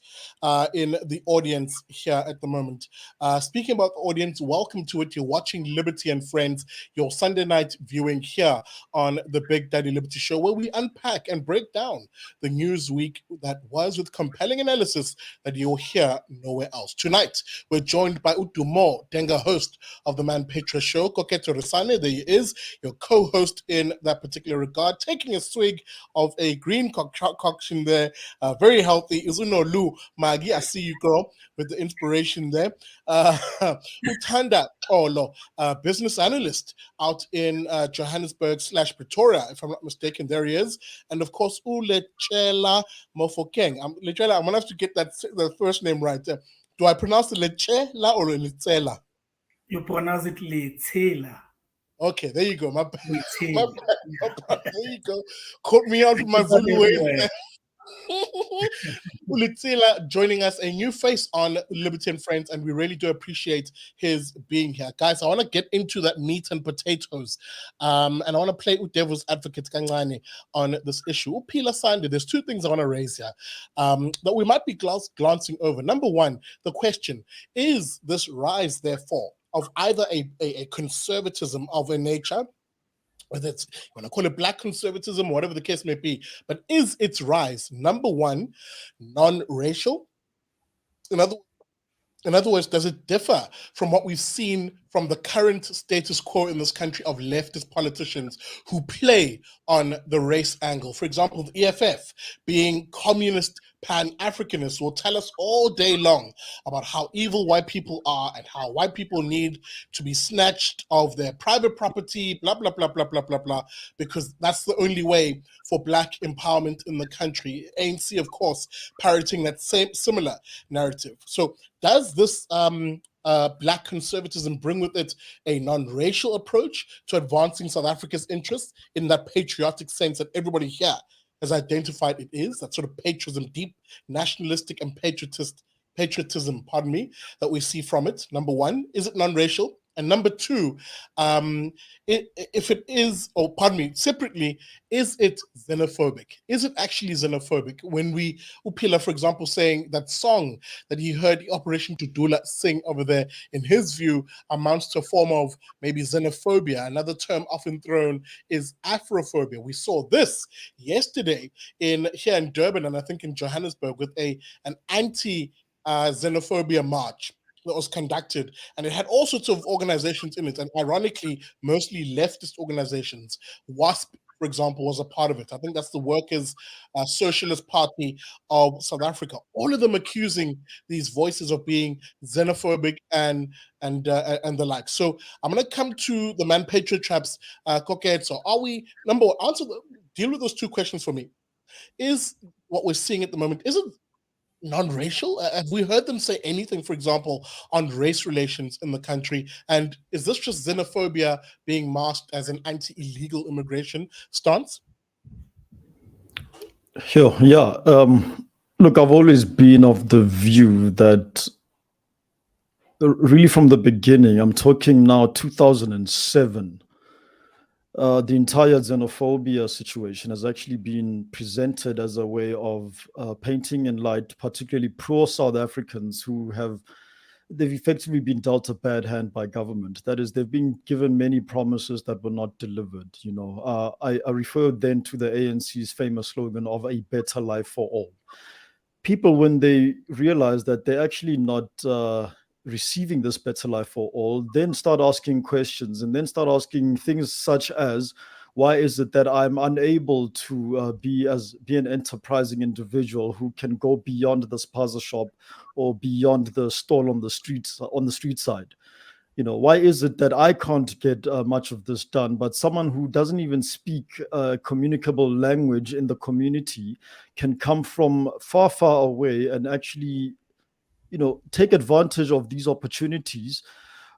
in the audience here at the moment. Speaking about the audience, welcome to it. You're watching Liberty and Friends, your Sunday night viewing here on the Big Daddy Liberty Show, where we unpack and break down the news week that was with compelling analysis that you'll hear nowhere else. Tonight, we're joined by Dumo, Denga, host of the Manpatria show. Koketso Resane, there he is, your co-host in that particular regard, taking a swig of a green concoction there, very healthy. Is Nolu, Maki, I see you, girl, with the inspiration there. Thando, business analyst out in Johannesburg/Pretoria, if I'm not mistaken. There he is. And of course, Letshela Mofokeng. Letshela, I'm going to have to get the first name right. Do I pronounce it Letshela or Letshela? You pronounce it Letshela. Okay, there you go. My bad. Letshela. There you go. Caught me out with my Zulu ways. Letshela joining us, a new face on Liberty and Friends, and we really do appreciate his being here. Guys, I want to get into that meat and potatoes, and I want to play with devil's advocate Kangani on this issue. Pila Sande, there's two things I want to raise here that we might be glancing over. Number one, the question, is this rise, therefore, of either a conservatism of a nature, whether it's, you want to call it Black conservatism, whatever the case may be, but is its rise, number one, non-racial? In other words, does it differ from what we've seen from the current status quo in this country of leftist politicians who play on the race angle. For example, the EFF, being communist Pan-Africanists, will tell us all day long about how evil white people are and how white people need to be snatched of their private property, blah, blah, blah, blah, blah, blah, blah, because that's the only way for Black empowerment in the country. ANC, of course, parroting that similar narrative. So does this Black conservatism bring with it a non-racial approach to advancing South Africa's interests in that patriotic sense that everybody here has identified it is, that sort of patriotism, deep nationalistic and patriotism, that we see from it? Number one, is it non-racial? And number two, if it is, or pardon me, separately, is it xenophobic? Is it actually xenophobic? When we, Upila, for example, saying that song that he heard Operation Dudula sing over there, in his view, amounts to a form of maybe xenophobia. Another term often thrown is Afrophobia. We saw this yesterday here in Durban, and I think in Johannesburg, with an anti-xenophobia march that was conducted, and it had all sorts of organizations in it, and ironically, mostly leftist organizations. WASP, for example, was a part of it. I think that's the Workers' Socialist Party of South Africa. All of them accusing these voices of being xenophobic and the like. So I'm going to come to the Manpatria traps, Koketso. Are we, number one, deal with those two questions for me. Is what we're seeing at the moment, is it non-racial? Have we heard them say anything, for example, on race relations in the country? And is this just xenophobia being masked as an anti-illegal immigration stance? Sure, yeah. Look, I've always been of the view that really from the beginning, I'm talking now 2007, the entire xenophobia situation has actually been presented as a way of painting in light, particularly pro-South Africans they've effectively been dealt a bad hand by government. That is, they've been given many promises that were not delivered. I refer then to the ANC's famous slogan of a better life for all. People, when they realize that they're actually not receiving this better life for all, then start asking questions, and then start asking things such as, why is it that I'm unable to be an enterprising individual who can go beyond the spaza shop or beyond the stall on the street side? Why is it that I can't get much of this done, but someone who doesn't even speak communicable language in the community can come from far, far away and actually take advantage of these opportunities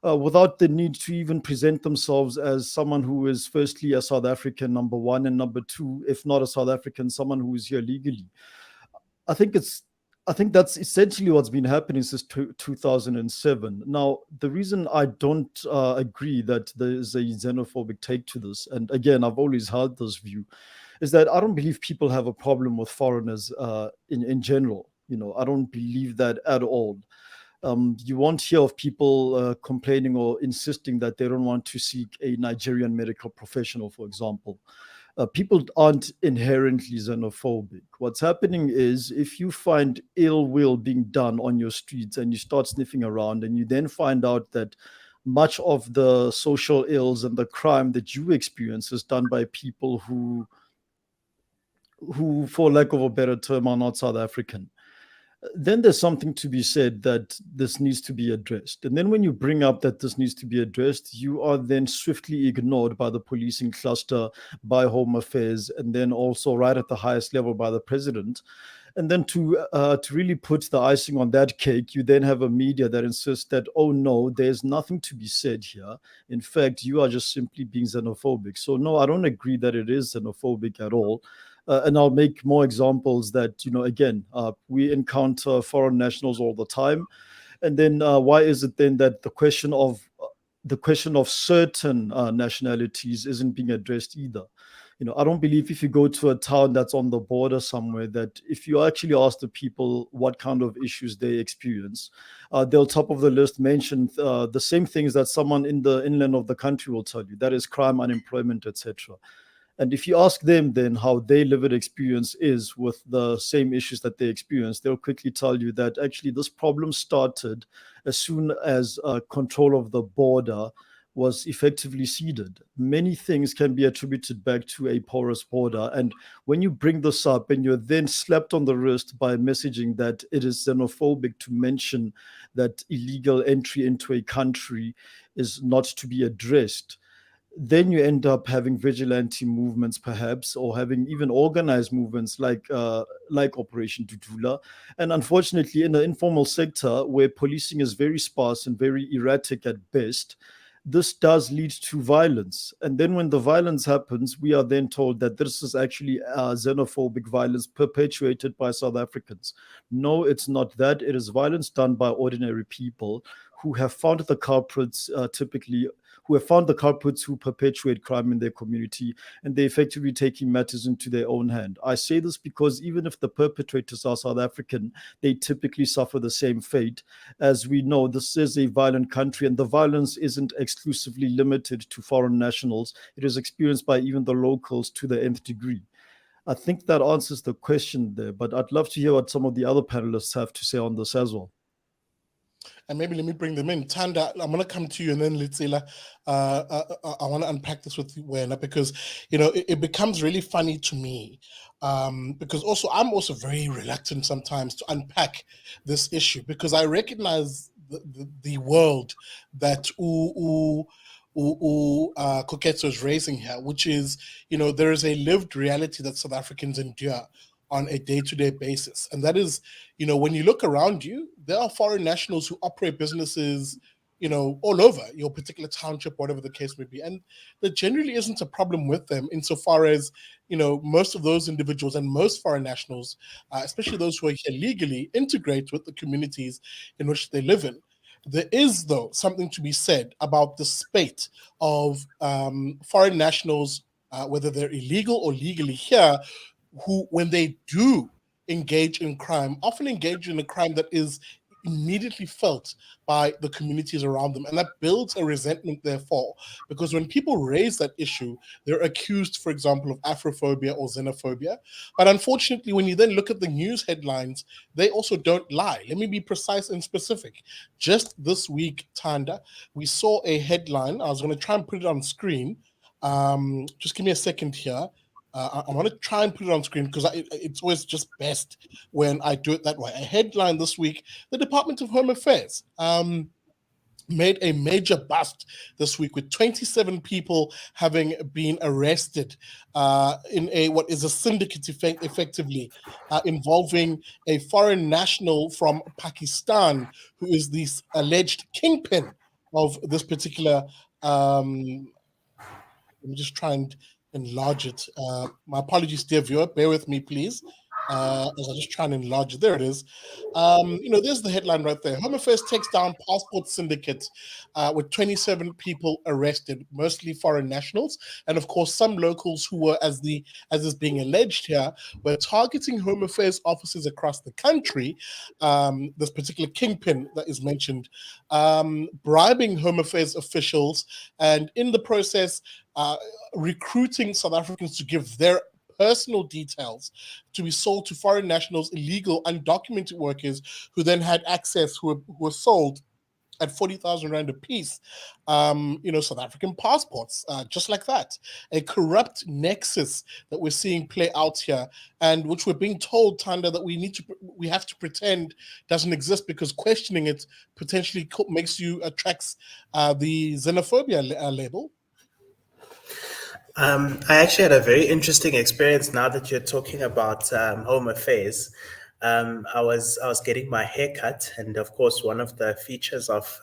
without the need to even present themselves as someone who is firstly a South African, number one, and number two, if not a South African, someone who is here legally. I think that's essentially what's been happening since 2007. Now, the reason I don't agree that there is a xenophobic take to this, and again, I've always held this view, is that I don't believe people have a problem with foreigners in general. I don't believe that at all. You won't hear of people complaining or insisting that they don't want to seek a Nigerian medical professional, for example. People aren't inherently xenophobic. What's happening is, if you find ill will being done on your streets and you start sniffing around, and you then find out that much of the social ills and the crime that you experience is done by people who, for lack of a better term, are not South African, then there's something to be said that this needs to be addressed. And then when you bring up that this needs to be addressed, you are then swiftly ignored by the policing cluster, by Home Affairs, and then also right at the highest level by the president. And then to really put the icing on that cake, you then have a media that insists that, oh no, there's nothing to be said here. In fact, you are just simply being xenophobic. So no, I don't agree that it is xenophobic at all. And I'll make more examples that, again, we encounter foreign nationals all the time. And then why is it then that the question of certain nationalities isn't being addressed either? I don't believe if you go to a town that's on the border somewhere, that if you actually ask the people what kind of issues they experience, they'll top of the list mention the same things that someone in the inland of the country will tell you. That is crime, unemployment, etc. And if you ask them then how their lived experience is with the same issues that they experience, they'll quickly tell you that actually this problem started as soon as control of the border was effectively ceded. Many things can be attributed back to a porous border. And when you bring this up and you're then slapped on the wrist by messaging that it is xenophobic to mention that illegal entry into a country is not to be addressed, then you end up having vigilante movements, perhaps, or having even organized movements like Operation Dudula. And unfortunately, in the informal sector, where policing is very sparse and very erratic at best, this does lead to violence. And then when the violence happens, we are then told that this is actually xenophobic violence perpetuated by South Africans. No, it's not that. It is violence done by ordinary people who have found the culprits who perpetuate crime in their community, and they're effectively taking matters into their own hand. I say this because even if the perpetrators are South African, they typically suffer the same fate. As we know, this is a violent country, and the violence isn't exclusively limited to foreign nationals. It is experienced by even the locals to the nth degree. I think that answers the question there, but I'd love to hear what some of the other panelists have to say on this as well. And maybe let me bring them in. Thando, I'm going to come to you, and then Letshela, I want to unpack this with you, because, it becomes really funny to me, because also I'm also very reluctant sometimes to unpack this issue, because I recognize the world that Koketso is raising here, which is, there is a lived reality that South Africans endure on a day-to-day basis. And that is, when you look around you, there are foreign nationals who operate businesses, all over your particular township, whatever the case may be. And there generally isn't a problem with them insofar as, most of those individuals and most foreign nationals, especially those who are here legally, integrate with the communities in which they live in. There is, though, something to be said about the spate of foreign nationals, whether they're illegal or legally here, who, when they do engage in crime, often engage in a crime that is immediately felt by the communities around them. And that builds a resentment, therefore, because when people raise that issue, they're accused, for example, of Afrophobia or xenophobia. But unfortunately, when you then look at the news headlines, they also don't lie. Let me be precise and specific. Just this week, Thando, we saw a headline. I was going to try and put it on screen. Just give me a second here. I want to try and put it on screen because it's always just best when I do it that way. A headline this week: the Department of Home Affairs made a major bust this week with 27 people having been arrested in what is a syndicate effectively involving a foreign national from Pakistan who is the alleged kingpin of this particular let me just try and enlarge it. My apologies, dear viewer. Bear with me, please, as I just try and enlarge it. There it is. There's the headline right there. Home Affairs takes down passport syndicate with 27 people arrested, mostly foreign nationals, and of course some locals who were, as is being alleged here, were targeting Home Affairs offices across the country. This particular kingpin that is mentioned, bribing Home Affairs officials, and in the process, recruiting South Africans to give their personal details to be sold to foreign nationals, illegal, undocumented workers who then had access, who were sold at 40,000 Rand a piece, South African passports, just like that. A corrupt nexus that we're seeing play out here, and which we're being told, Thando, that we have to pretend doesn't exist, because questioning it potentially attracts the xenophobia label. I actually had a very interesting experience now that you're talking about Home Affairs. I was getting my hair cut, and of course, one of the features of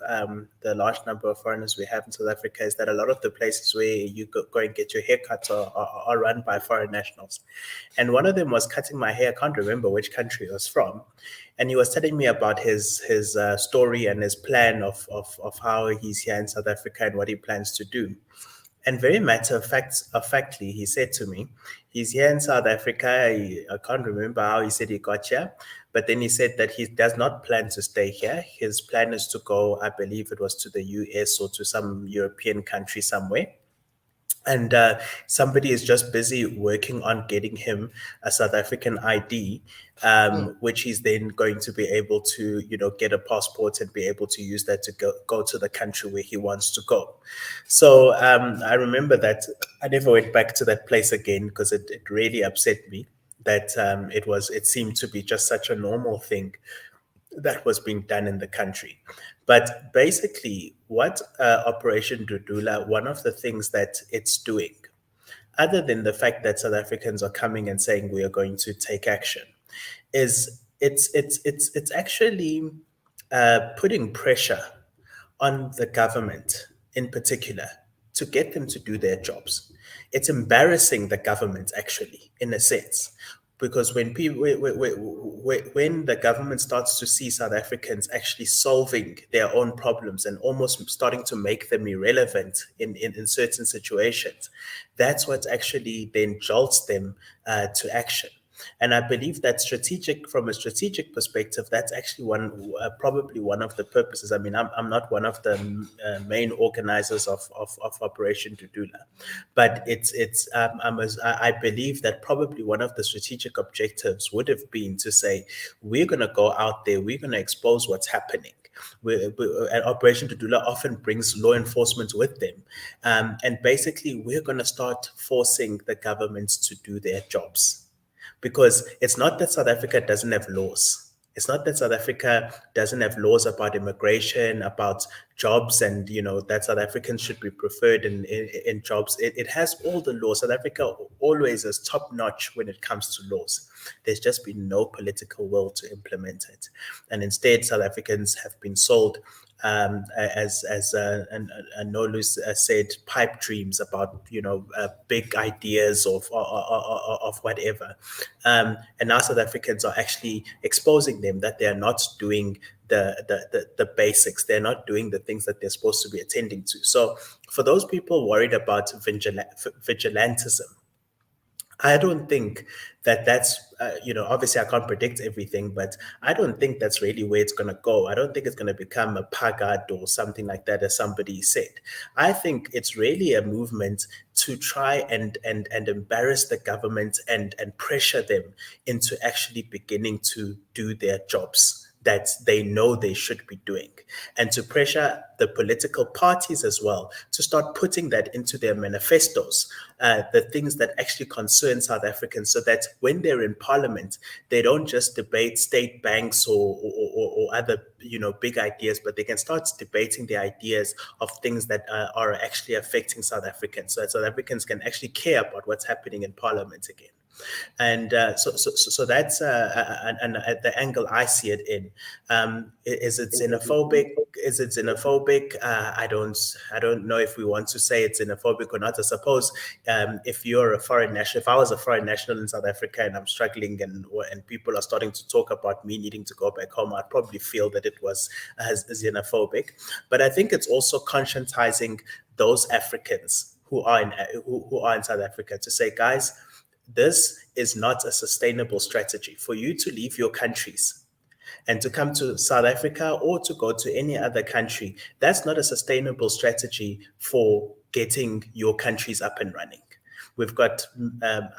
the large number of foreigners we have in South Africa is that a lot of the places where you go and get your hair cut are run by foreign nationals. And one of them was cutting my hair. I can't remember which country it was from. And he was telling me about his story and his plan of how he's here in South Africa and what he plans to do. And very matter-of-factly, he said to me, he's here in South Africa. I can't remember how he said he got here, but then he said that he does not plan to stay here. His plan is to go, I believe it was to the US or to some European country somewhere. and somebody is just busy working on getting him a South African ID, which he's then going to be able to, get a passport and be able to use that to go to the country where he wants to go. So I remember that I never went back to that place again because it really upset me that it seemed to be just such a normal thing that was being done in the country. But basically, what Operation Dudula, one of the things that it's doing, other than the fact that South Africans are coming and saying we are going to take action, is it's actually putting pressure on the government in particular to get them to do their jobs. It's embarrassing the government, actually, in a sense, because when the government starts to see South Africans actually solving their own problems and almost starting to make them irrelevant in certain situations, that's what actually then jolts them to action. And I believe that from a strategic perspective, that's actually probably one of the purposes. I mean, I'm not one of the main organizers of Operation Dudula, but I believe that probably one of the strategic objectives would have been to say, we're going to go out there, we're going to expose what's happening. And Operation Dudula often brings law enforcement with them. And basically, we're going to start forcing the governments to do their jobs. Because it's not that South Africa doesn't have laws. It's not that South Africa doesn't have laws about immigration, about jobs, and that South Africans should be preferred in jobs. It has all the laws. South Africa always is top notch when it comes to laws. There's just been no political will to implement it, and instead South Africans have been sold, as Nolu said, pipe dreams about big ideas of whatever, and now South Africans are actually exposing them that they are not doing the basics. They're not doing the things that they're supposed to be attending to. So for those people worried about vigilantism, I don't think that's, obviously I can't predict everything, but I don't think that's really where it's going to go. I don't think it's going to become a pagad or something like that, as somebody said. I think it's really a movement to try and embarrass the government and pressure them into actually beginning to do their jobs that they know they should be doing, and to pressure the political parties as well to start putting that into their manifestos, the things that actually concern South Africans, so that when they're in parliament, they don't just debate state banks or other big ideas, but they can start debating the ideas of things that are actually affecting South Africans, so that South Africans can actually care about what's happening in parliament again. And so that's the angle I see it in. Is it xenophobic? I don't know if we want to say it's xenophobic or not. I suppose if you're a foreign national, if I was a foreign national in South Africa and I'm struggling and people are starting to talk about me needing to go back home, I'd probably feel that it was xenophobic. But I think it's also conscientizing those Africans who are in South Africa to say, guys, this is not a sustainable strategy for you to leave your countries and to come to South Africa or to go to any other country. That's not a sustainable strategy for getting your countries up and running. We've got,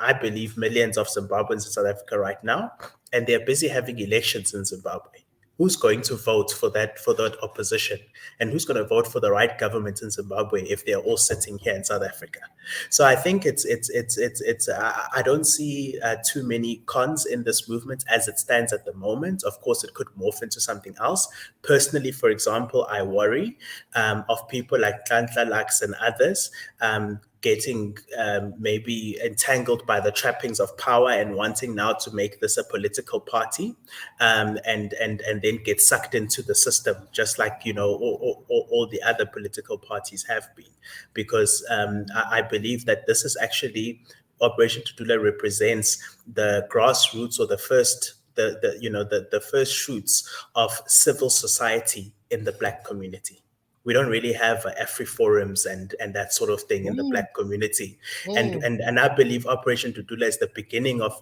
I believe, millions of Zimbabweans in South Africa right now, and they're busy having elections in Zimbabwe. Who's going to vote for that opposition, and who's going to vote for the right government in Zimbabwe if they're all sitting here in South Africa? So I think it's I don't see too many cons in this movement as it stands at the moment. Of course, it could morph into something else. Personally, for example, I worry of people like Nhlanhla Lux and others getting maybe entangled by the trappings of power and wanting now to make this a political party, and then get sucked into the system, just like all the other political parties have been. Because I believe that this is actually, Operation Dudula represents the grassroots, or the first shoots of civil society in the Black community. We don't really have Afri-forums and that sort of thing in the Black community. And I believe Operation Dudula is the beginning of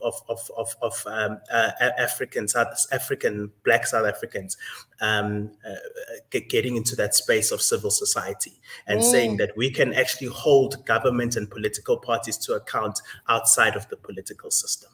Black South Africans getting into that space of civil society and saying that we can actually hold government and political parties to account outside of the political system.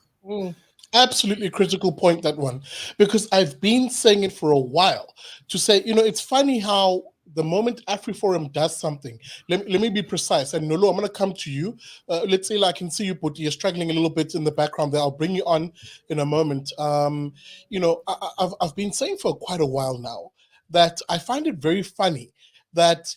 Absolutely critical point, that one, because I've been saying it for a while to say, it's funny how the moment AfriForum does something, let me be precise. And Nolu, I'm going to come to you. Let's say, I can see you, but you're struggling a little bit in the background there. I'll bring you on in a moment. I've been saying for quite a while now that I find it very funny that,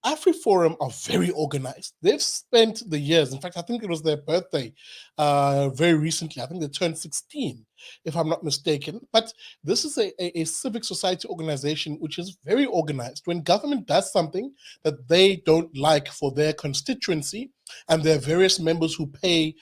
AfriForum are very organized. They've spent the years, in fact, I think it was their birthday very recently. I think they turned 16, if I'm not mistaken. But this is a civic society organization which is very organized. When government does something that they don't like for their constituency, and there are various members who pay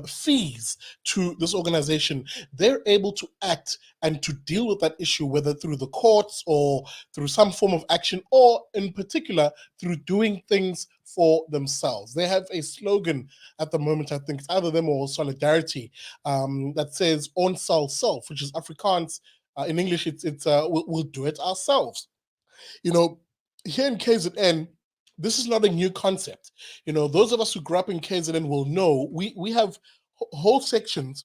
fees to this organization, they're able to act and to deal with that issue, whether through the courts or through some form of action, or in particular through doing things for themselves. They have a slogan at the moment, I think it's either them or Solidarity, that says "On self," which is Afrikaans. In English, it's we'll do it ourselves. Here in KZN, this is not a new concept. Those of us who grew up in KZN will know we have whole sections.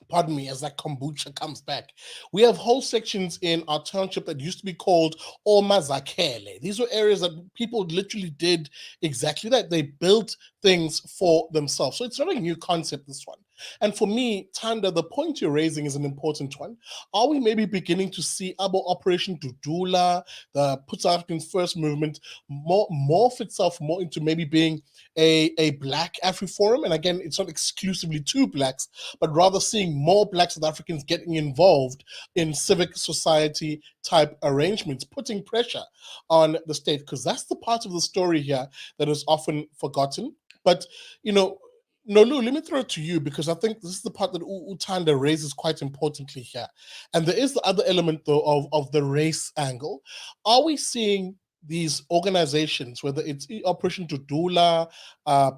Pardon me, as that kombucha comes back. We have whole sections in our township that used to be called Omazakele. These were areas that people literally did exactly that. They built things for themselves. So it's not a new concept, this one. And for me, Thando, the point you're raising is an important one. Are we maybe beginning to see Operation Dudula, the Put South Africans First movement, morph itself more into maybe being a Black AfriForum? And again, it's not exclusively two Blacks, but rather seeing more Black South Africans getting involved in civic society type arrangements, putting pressure on the state, because that's the part of the story here that is often forgotten. But, Nolu, let me throw it to you, because I think this is the part that Thando raises quite importantly here. And there is the other element, though, of the race angle. Are we seeing these organizations, whether it's Operation Dudula,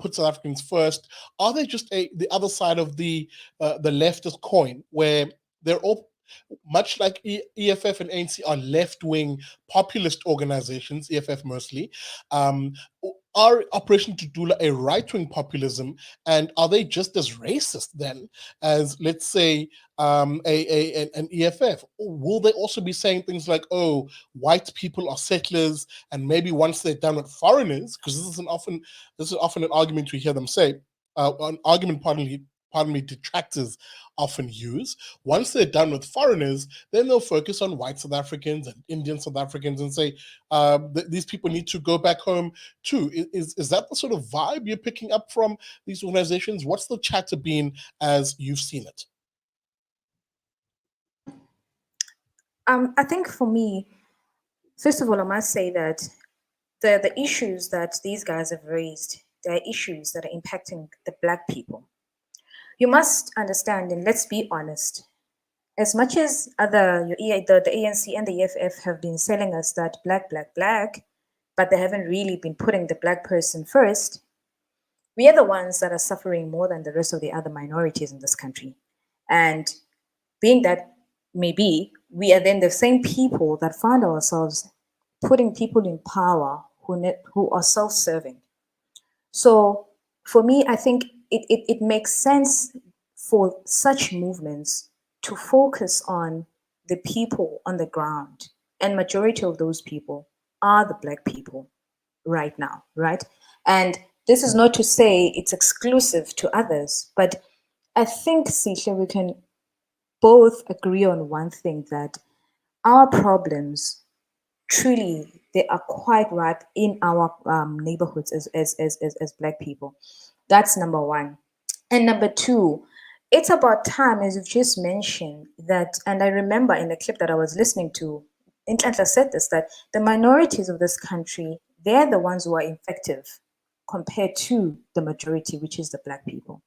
Put South Africans First, are they just the other side of the leftist coin, where they're all, much like EFF and ANC, are left-wing populist organizations, EFF mostly? Are Operation Dudula a right-wing populism, and are they just as racist then as, let's say, an EFF? Or will they also be saying things like, "Oh, white people are settlers, and maybe once they're done with foreigners," because this is often an argument we hear them say, an argument, pardon me, detractors often use. Once they're done with foreigners, then they'll focus on white South Africans and Indian South Africans and say, these people need to go back home too. Is that the sort of vibe you're picking up from these organizations? What's the chatter been as you've seen it? I think for me, first of all, I must say that the issues that these guys have raised, they are issues that are impacting the Black people. You must understand, and let's be honest, as much as the ANC and the EFF have been selling us that Black, but they haven't really been putting the Black person first, we are the ones that are suffering more than the rest of the other minorities in this country. And being that maybe, we are then the same people that find ourselves putting people in power who are self-serving. So for me, I think it makes sense for such movements to focus on the people on the ground. And majority of those people are the Black people right now, right? And this is not to say it's exclusive to others, but I think, Sihle, we can both agree on one thing, that our problems, truly, they are quite ripe in our neighborhoods as Black people. That's number one. And number two, it's about time, as you've just mentioned, that, and I remember in the clip that I was listening to, Nhlanhla said this, that the minorities of this country, they're the ones who are effective compared to the majority, which is the Black people.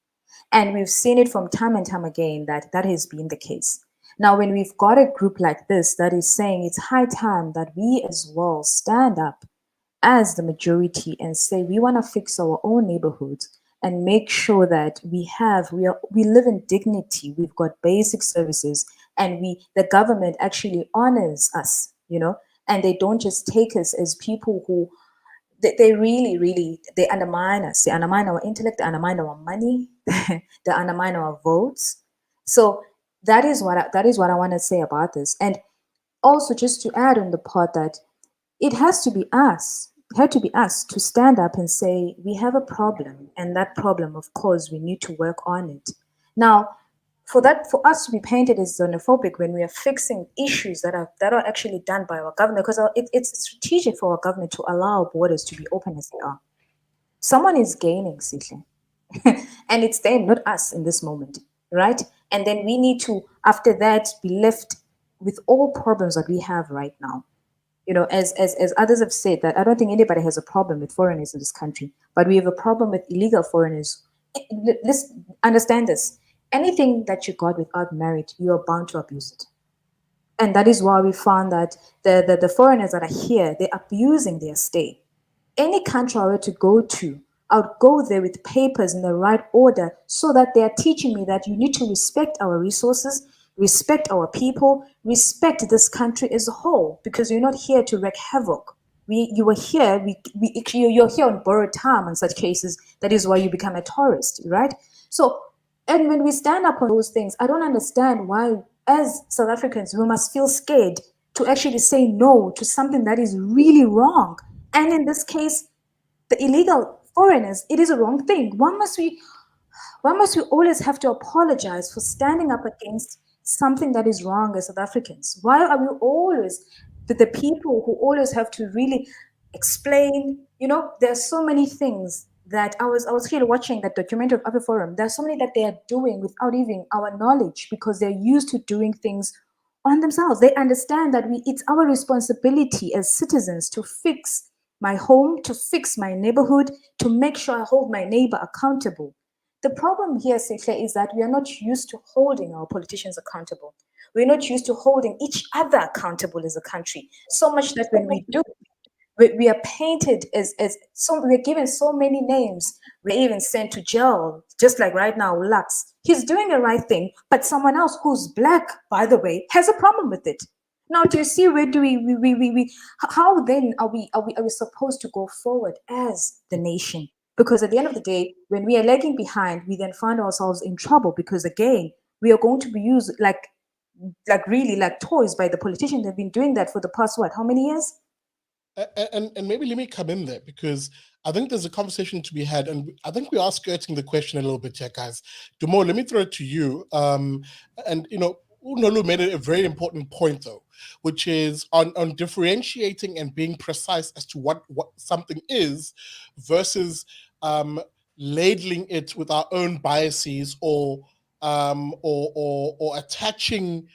And we've seen it from time and time again that has been the case. Now, when we've got a group like this that is saying it's high time that we as well stand up as the majority and say we want to fix our own neighborhoods and make sure that we live in dignity, we've got basic services, and the government actually honors us, and they don't just take us as people who they really they undermine us. They undermine our intellect, they undermine our money, they undermine our votes. So that is what I want to say about this. And also, just to add on the part that it has to be us. It had to be us to stand up and say we have a problem, and that problem, of course, we need to work on it. Now, for us to be painted as xenophobic when we are fixing issues that are actually done by our government, because it's strategic for our government to allow borders to be open as they are. Someone is gaining, Sihle. And it's them, not us in this moment, right? And then we need to, after that, be left with all problems that we have right now. As others have said, that I don't think anybody has a problem with foreigners in this country, but we have a problem with illegal foreigners. Let's understand this. Anything that you got without merit, you are bound to abuse it. And that is why we found that the foreigners that are here, they're abusing their stay. Any country I were to go to, I would go there with papers in the right order so that they are teaching me that you need to respect our resources, respect our people, respect this country as a whole, because you're not here to wreak havoc. You're here on borrowed time in such cases. That is why you become a tourist, right? So, and when we stand up on those things, I don't understand why, as South Africans, we must feel scared to actually say no to something that is really wrong. And in this case, the illegal foreigners, it is a wrong thing. Why must we always have to apologize for standing up against something that is wrong as South Africans? Why are we always the people who always have to really explain? There are so many things that I was here watching that documentary of AfriForum. There are so many that they are doing without even our knowledge, because they're used to doing things on themselves. They understand that it's our responsibility as citizens to fix my home, to fix my neighborhood, to make sure I hold my neighbor accountable. The problem here, Sihle, is that we are not used to holding our politicians accountable. We're not used to holding each other accountable as a country. So much that when we do, we are painted as we're given so many names. We're even sent to jail, just like right now, Lux. He's doing the right thing, but someone else who's black, by the way, has a problem with it. Now, do you see where do how then are we supposed to go forward as the nation? Because at the end of the day, when we are lagging behind, we then find ourselves in trouble, because again, we are going to be used like really like toys by the politicians. They've been doing that for the past, how many years? And maybe let me come in there, because I think there's a conversation to be had, and I think we are skirting the question a little bit here, guys. Dumo, let me throw it to you. And Nolu made a very important point, though, which is on differentiating and being precise as to what something is versus ladling it with our own biases or attaching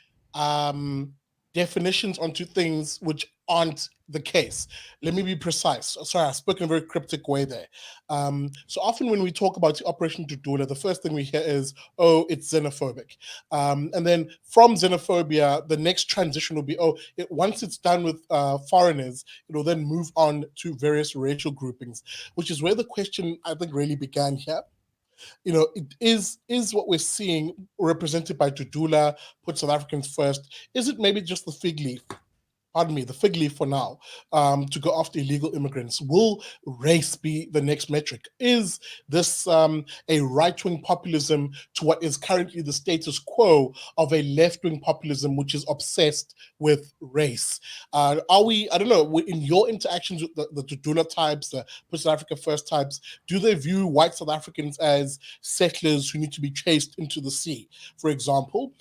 definitions onto things which aren't the case. Let me be precise. Sorry, I spoke in a very cryptic way there. So often when we talk about Operation Dudula, the first thing we hear is, oh, it's xenophobic. And then from xenophobia, the next transition will be, once it's done with foreigners, it will then move on to various racial groupings, which is where the question, I think, really began here. It is what we're seeing represented by Dudula, put South Africans first. Is it maybe just the fig leaf? Pardon me, the fig leaf for now, to go after illegal immigrants? Will race be the next metric? Is this a right-wing populism to what is currently the status quo of a left-wing populism which is obsessed with race? Are we, I don't know, in your interactions with the Dudula types, the Put South Africa First types, do they view white South Africans as settlers who need to be chased into the sea, for example?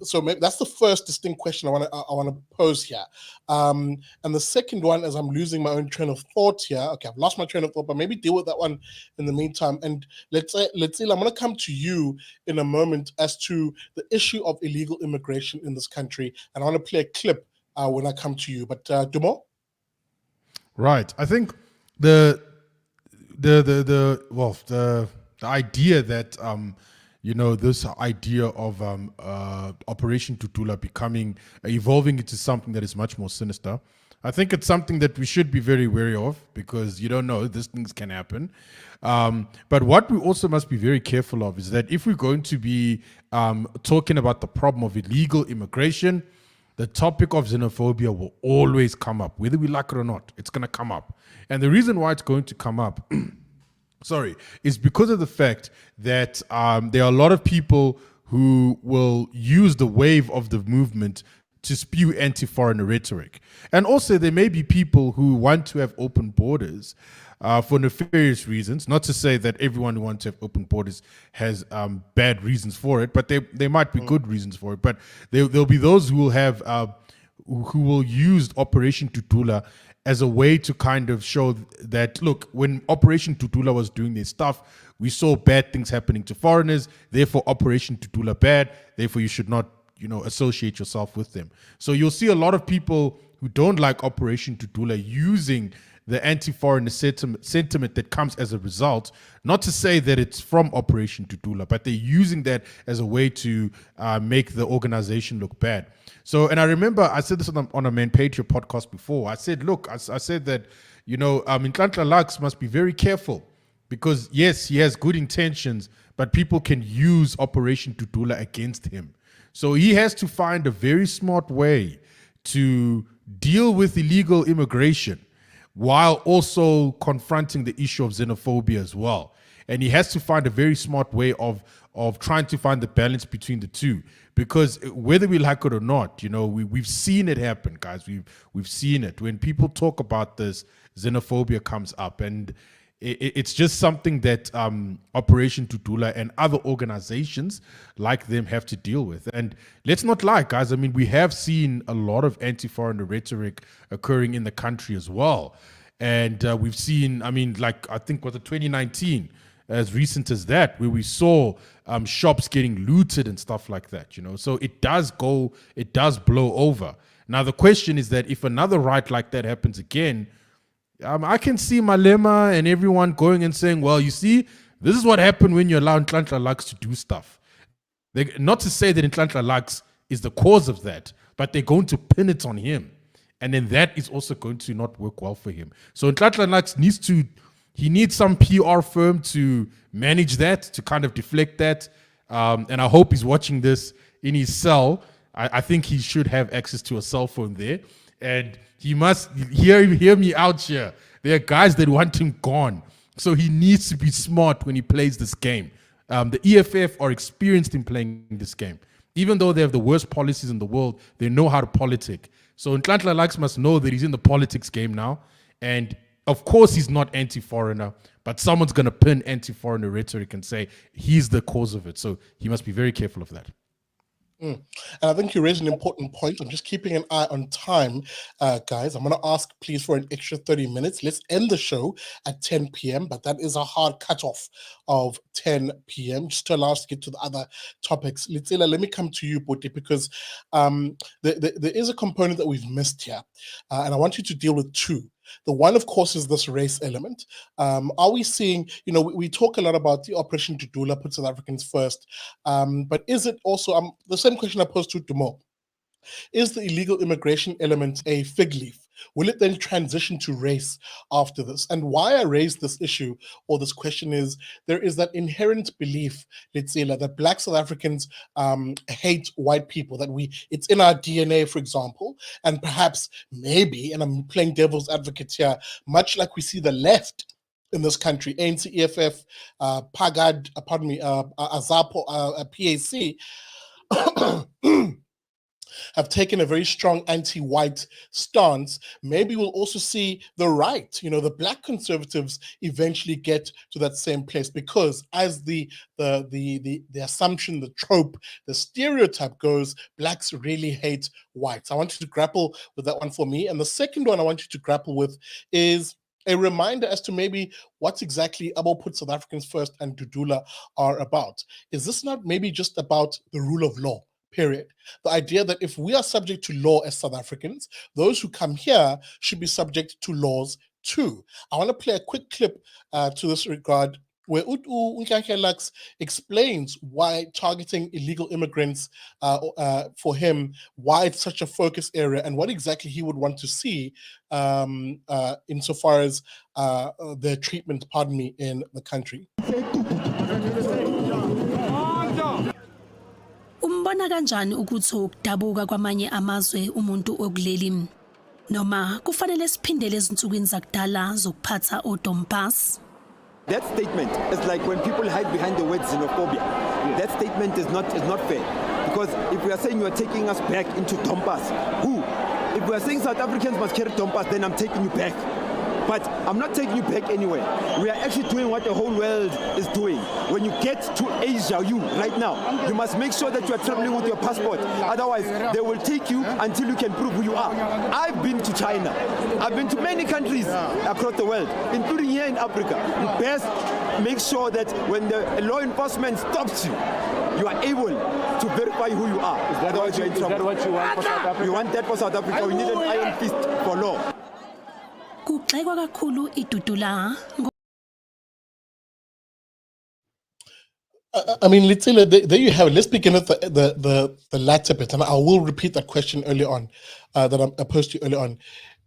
So maybe that's the first distinct question I want to pose here. And the second one, as I'm losing my own train of thought here. Okay, I've lost my train of thought, but maybe deal with that one in the meantime. And let's say I'm going to come to you in a moment as to the issue of illegal immigration in this country, and I want to play a clip when I come to you. But Dumo? Right. I think the idea that this idea of Operation Dudula evolving into something that is much more sinister. I think it's something that we should be very wary of, because you don't know, these things can happen. But what we also must be very careful of is that if we're going to be talking about the problem of illegal immigration, the topic of xenophobia will always come up, whether we like it or not. It's going to come up. And the reason why it's going to come up is because of the fact that there are a lot of people who will use the wave of the movement to spew anti-foreigner rhetoric. And also there may be people who want to have open borders for nefarious reasons. Not to say that everyone who wants to have open borders has bad reasons for it, but there might be good reasons for it. But there'll be those who will have who will use Operation Dudula as a way to kind of show that, look, when Operation Dudula was doing their stuff, we saw bad things happening to foreigners, therefore Operation Dudula bad, therefore you should not, associate yourself with them. So you'll see a lot of people who don't like Operation Dudula using the anti-foreigner sentiment that comes as a result, not to say that it's from Operation Dudula, but they're using that as a way to make the organization look bad. So, and I remember I said this on a Manpatria podcast before. I said, look, I said that, Nhlanhla Lux must be very careful, because yes, he has good intentions, but people can use Operation Dudula against him. So he has to find a very smart way to deal with illegal immigration while also confronting the issue of xenophobia as well. And he has to find a very smart way of trying to find the balance between the two. Because whether we like it or not, we've seen it happen, guys. We've seen it. When people talk about this, xenophobia comes up. And it's just something that Operation Dudula and other organizations like them have to deal with. And let's not lie, guys. I mean, we have seen a lot of anti-foreigner rhetoric occurring in the country as well. And we've seen, I think was it 2019, as recent as that, where we saw shops getting looted and stuff like that, So it does blow over. Now, the question is that if another riot like that happens again, I can see Malema and everyone going and saying, well, you see, this is what happened when you allow Nhlanhla Lux to do stuff. Not to say that Nhlanhla Lux is the cause of that, but they're going to pin it on him. And then that is also going to not work well for him. So Nhlanhla Lux needs some PR firm to manage that, to kind of deflect that. And I hope he's watching this in his cell. I think he should have access to a cell phone there. And he must hear me out here. There are guys that want him gone. So he needs to be smart when he plays this game. The EFF are experienced in playing this game. Even though they have the worst policies in the world, they know how to politic. So Nhlanhla Lux must know that he's in the politics game now. And of course he's not anti-foreigner, but someone's going to pin anti-foreigner rhetoric and say he's the cause of it. So he must be very careful of that. And I think you raised an important point. I'm just keeping an eye on time, guys. I'm going to ask, please, for an extra 30 minutes. Let's end the show at 10 p.m., but that is a hard cutoff of 10 p.m. just to allow us to get to the other topics. Letshela, let me come to you, Bote, because there is a component that we've missed here, and I want you to deal with two. The one, of course, is this race element. Are we seeing, we talk a lot about the Operation Dudula, put South Africans first, but is it also, the same question I posed to Dumo, is the illegal immigration element a fig leaf? Will it then transition to race after this? And why I raised this issue or this question is there is that inherent belief, Letshela, that Black South Africans hate white people, that it's in our DNA, for example, and perhaps maybe, and I'm playing devil's advocate here, much like we see the left in this country, ANC, EFF, PAGAD, AZAPO, PAC, have taken a very strong anti-white stance. Maybe we'll also see the right, the Black conservatives eventually get to that same place, because as the assumption, the trope, the stereotype goes, Blacks really hate whites. I want you to grapple with that one for me. And the second one I want you to grapple with is a reminder as to maybe what exactly Abo Put South Africans First and Dudula are about. Is this not maybe just about the rule of law? Period. The idea that if we are subject to law as South Africans, those who come here should be subject to laws too. I want to play a quick clip to this regard where Unkanke explains why targeting illegal immigrants for him, why it's such a focus area, and what exactly he would want to see insofar as their treatment, in the country. Umbona kanjani ukuthi ukudabuka kwamanye amazwe umuntu okuleli noma kufanele siphindele ezinsukwini zakudala zokuphatha odompas? That statement is like when people hide behind the word xenophobia. That statement is not fair. Because if we are saying you are taking us back into Dompas, who? If we are saying South Africans must carry Dompas, then I'm taking you back. But I'm not taking you back anywhere. We are actually doing what the whole world is doing. When you get to Asia, right now, you must make sure that you are traveling with your passport. Otherwise, they will take you until you can prove who you are. I've been to China. I've been to many countries across the world, including here in Africa. You best make sure that when the law enforcement stops you, you are able to verify who you are. Otherwise, you're in trouble. Is that what you want for South Africa? We want that for South Africa. We need an iron fist for law. Kugxekwa kakhulu idudula. I mean, Letshela, there you have it. Let's begin with the latter bit, and I will repeat that question early on that I posed to you early on.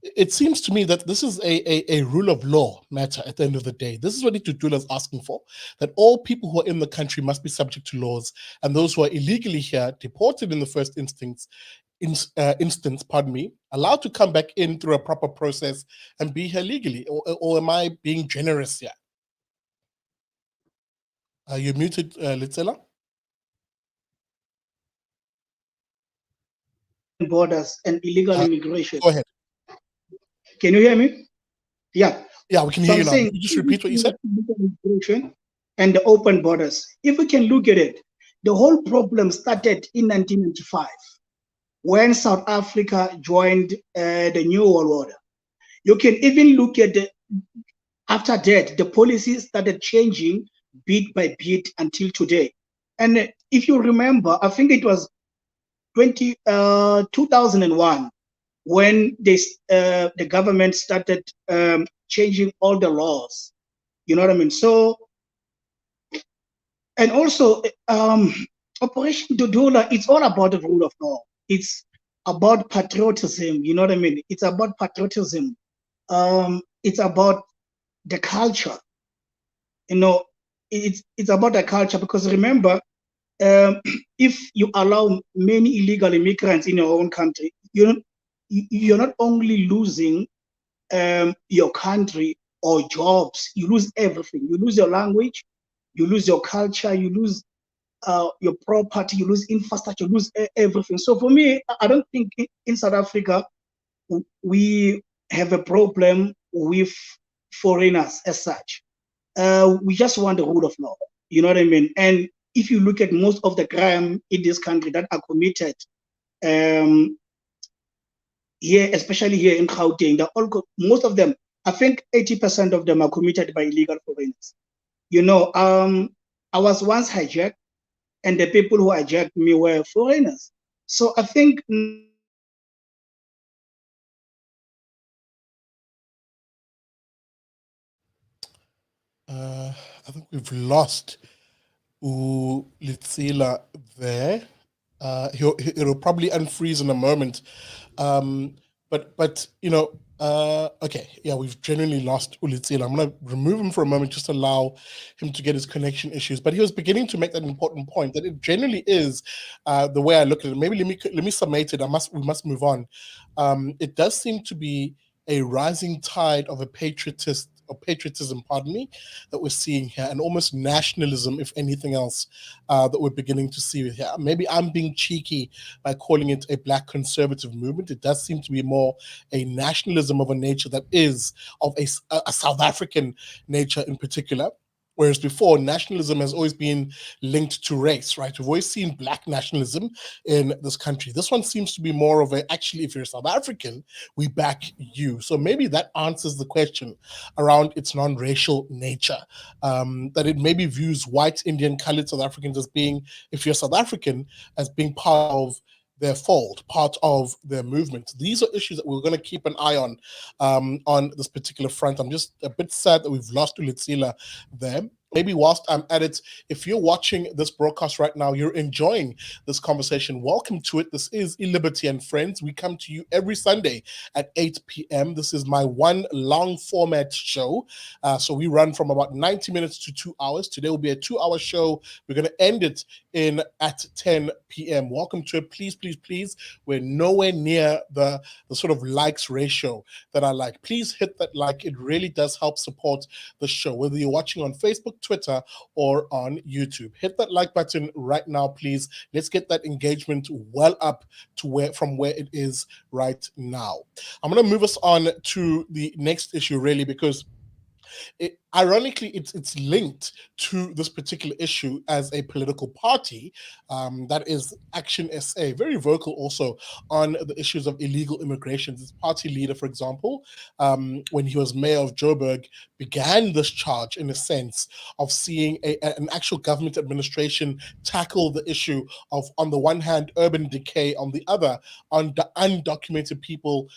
It seems to me that this is a rule of law matter at the end of the day. This is what Dudula is asking for, that all people who are in the country must be subject to laws, and those who are illegally here, deported in the first instance, allowed to come back in through a proper process and be here legally. Or am I being generous here? You're muted, Letshela. Borders and illegal immigration. Go ahead. Can you hear me? Yeah. Yeah, we can hear you now. Can you just repeat what you said? Immigration and the open borders. If we can look at it, the whole problem started in 1995 when South Africa joined the New World Order. You can even look at after that, the policy started changing bit by bit until today. And if you remember, I think it was 2001 when the government started changing all the laws. You know what I mean? So, and also Operation Dudula, it's all about the rule of law. It's about patriotism. You know what I mean? It's about patriotism. It's about the culture. You know, it's about the culture, because remember, if you allow many illegal immigrants in your own country, you're not only losing your country or jobs, you lose everything. You lose your language, you lose your culture, you lose your property, you lose infrastructure, you lose everything. So for me, I don't think in South Africa we have a problem with foreigners as such. We just want the rule of law. You know what I mean? And if you look at most of the crime in this country that are committed here, especially here in Gauteng, most of them, I think 80% of them are committed by illegal foreigners. You know, I was once hijacked, and the people who hijacked me were foreigners. So I think I think we've lost Letshela there. It'll probably unfreeze in a moment. But you know, okay, yeah, we've genuinely lost Letshela. I'm gonna remove him for a moment, just allow him to get his connection issues. But he was beginning to make that important point that it generally is the way I look at it. Maybe let me summate it. We must move on. It does seem to be a rising tide of patriotism, that we're seeing here, and almost nationalism, if anything else, that we're beginning to see here. Maybe I'm being cheeky by calling it a black conservative movement. It does seem to be more a nationalism of a nature that is of a South African nature in particular. Whereas before, nationalism has always been linked to race, right? We've always seen black nationalism in this country. This one seems to be more of actually, if you're South African, we back you. So maybe that answers the question around its non-racial nature, that it maybe views white, Indian, colored South Africans as being, if you're South African, as being part of their fold, part of their movement. These are issues that we're going to keep an eye on this particular front. I'm just a bit sad that we've lost Letshela there. maybe whilst I'm at it, if you're watching this broadcast right now, you're enjoying this conversation, welcome to it. This is Liberty and Friends. We come to you every Sunday at 8 p.m. This is my one long format show. So we run from about 90 minutes to 2 hours. Today will be a 2-hour show. We're going to end it at 10 p.m. Welcome to it. Please, please, please. We're nowhere near the sort of likes ratio that I like. Please hit that like. It really does help support the show, whether you're watching on Facebook, Twitter, or on YouTube. Hit that like button right now, please. Let's get that engagement well up to from where it is right now. I'm going to move us on to the next issue, really, because ironically, it's linked to this particular issue as a political party, that is ActionSA, very vocal also on the issues of illegal immigration. This party leader, for example, when he was mayor of Joburg, began this charge in a sense of seeing an actual government administration tackle the issue of, on the one hand, urban decay, on the other, undocumented people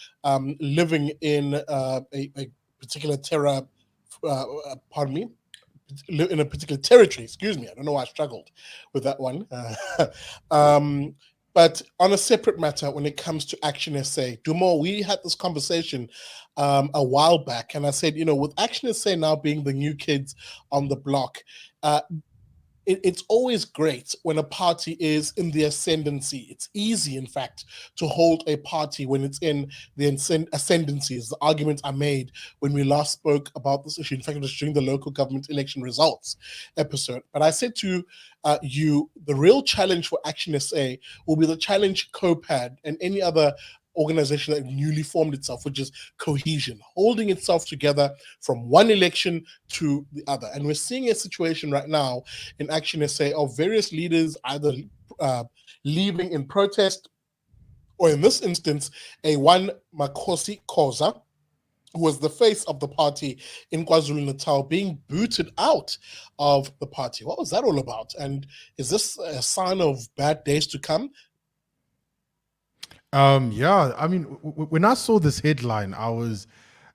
living in a particular in a particular territory. Excuse me. I don't know why I struggled with that one. But on a separate matter, when it comes to ActionSA, Dumo, we had this conversation a while back, and I said, with ActionSA now being the new kids on the block, it's always great when a party is in the ascendancy. It's easy, in fact, to hold a party when it's in the ascendancy. The arguments are made when we last spoke about this issue. In fact, it was during the local government election results episode. But I said to you, the real challenge for ActionSA will be the challenge COPAD and any other organization that newly formed itself, which is cohesion, holding itself together from one election to the other. And we're seeing a situation right now in ActionSA of various leaders either leaving in protest, or in this instance, one Makosi Khoza, who was the face of the party in KwaZulu-Natal, being booted out of the party. What was that all about? And is this a sign of bad days to come? Yeah, I mean, when I saw this headline, I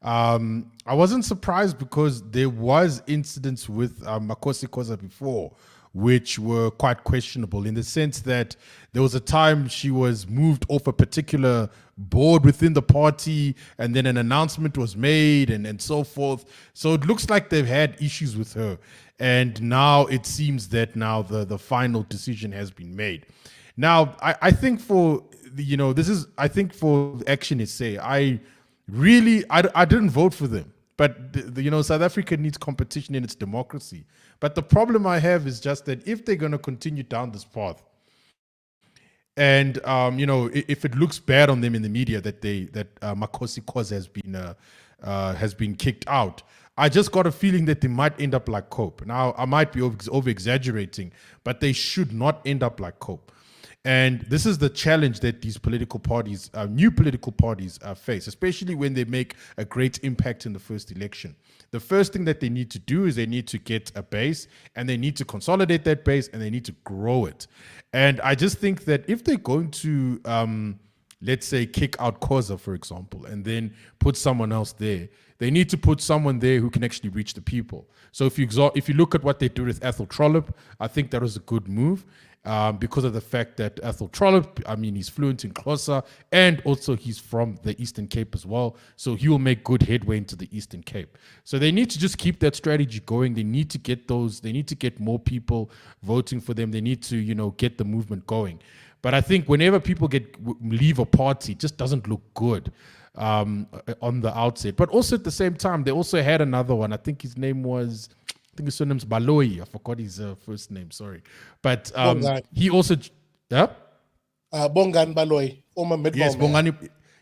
wasn't surprised, because there was incidents with Makosi Khoza before, which were quite questionable, in the sense that there was a time she was moved off a particular board within the party, and then an announcement was made and so forth. So it looks like they've had issues with her. And now it seems that now the final decision has been made. Now, I think for for ActionSA, I didn't vote for them, but South Africa needs competition in its democracy. But the problem I have is just that if they're going to continue down this path, and if it looks bad on them in the media that Makosi Khoza has been kicked out, I just got a feeling that they might end up like COPE. Now, I might be over exaggerating, but they should not end up like COPE. And this is the challenge that these political parties, new political parties, face, especially when they make a great impact in the first election. The first thing that they need to do is they need to get a base, and they need to consolidate that base, and they need to grow it. And I just think that if they're going to, let's say, kick out Khoza, for example, and then put someone else there, they need to put someone there who can actually reach the people. So if you look at what they do with Ethel Trollip, I think that was a good move. Because of the fact that Ethel Trollip, he's fluent in Xhosa, and also he's from the Eastern Cape as well. So he will make good headway into the Eastern Cape. So they need to just keep that strategy going. They need to get more people voting for them. They need to, get the movement going. But I think whenever people leave a party, it just doesn't look good on the outset. But also at the same time, they also had another one. I think his name's Baloyi. I forgot his first name, sorry. But he also... Yeah? Bongan Baloyi, former Midway.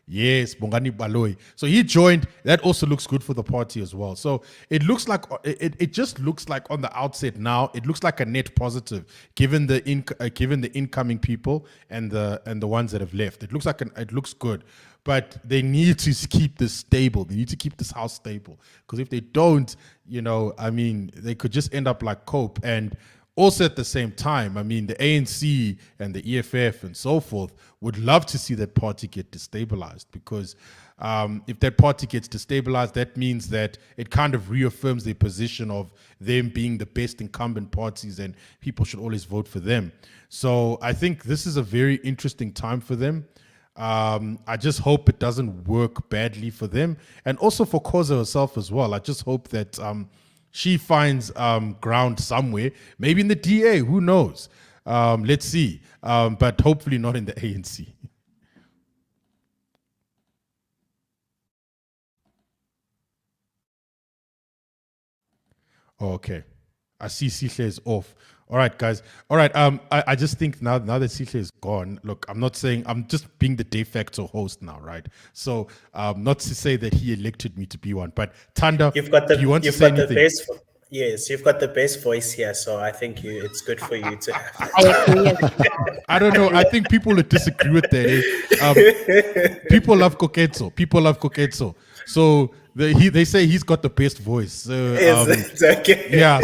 Yes, Bongani Baloyi. So he joined. That also looks good for the party as well. So it looks like it just looks like on the outset now, it looks like a net positive given the incoming people and the ones that have left. It looks good. But they need to keep this stable. They need to keep this house stable. Because if they don't, they could just end up like COPE. And also at the same time, I mean, the ANC and the EFF and so forth would love to see that party get destabilized, because if that party gets destabilized, that means that it kind of reaffirms their position of them being the best incumbent parties and people should always vote for them. So I think this is a very interesting time for them. I just hope it doesn't work badly for them, and also for Khoza herself as well. I just hope that she finds ground somewhere, maybe in the DA, who knows? Let's see, but hopefully not in the ANC. Okay, I see Sihle is off. All right, guys. All right. I just think now that Sihle is gone, look, I'm not saying, I'm just being the de facto host now, right? So not to say that he elected me to be one, but Thando, do you want to say anything? Yes, you've got the best voice here, so I think it's good for you to have. I don't know. I think people would disagree with that. People love Koketso. People love Koketso. So they say he's got the best voice. So, okay. Yeah.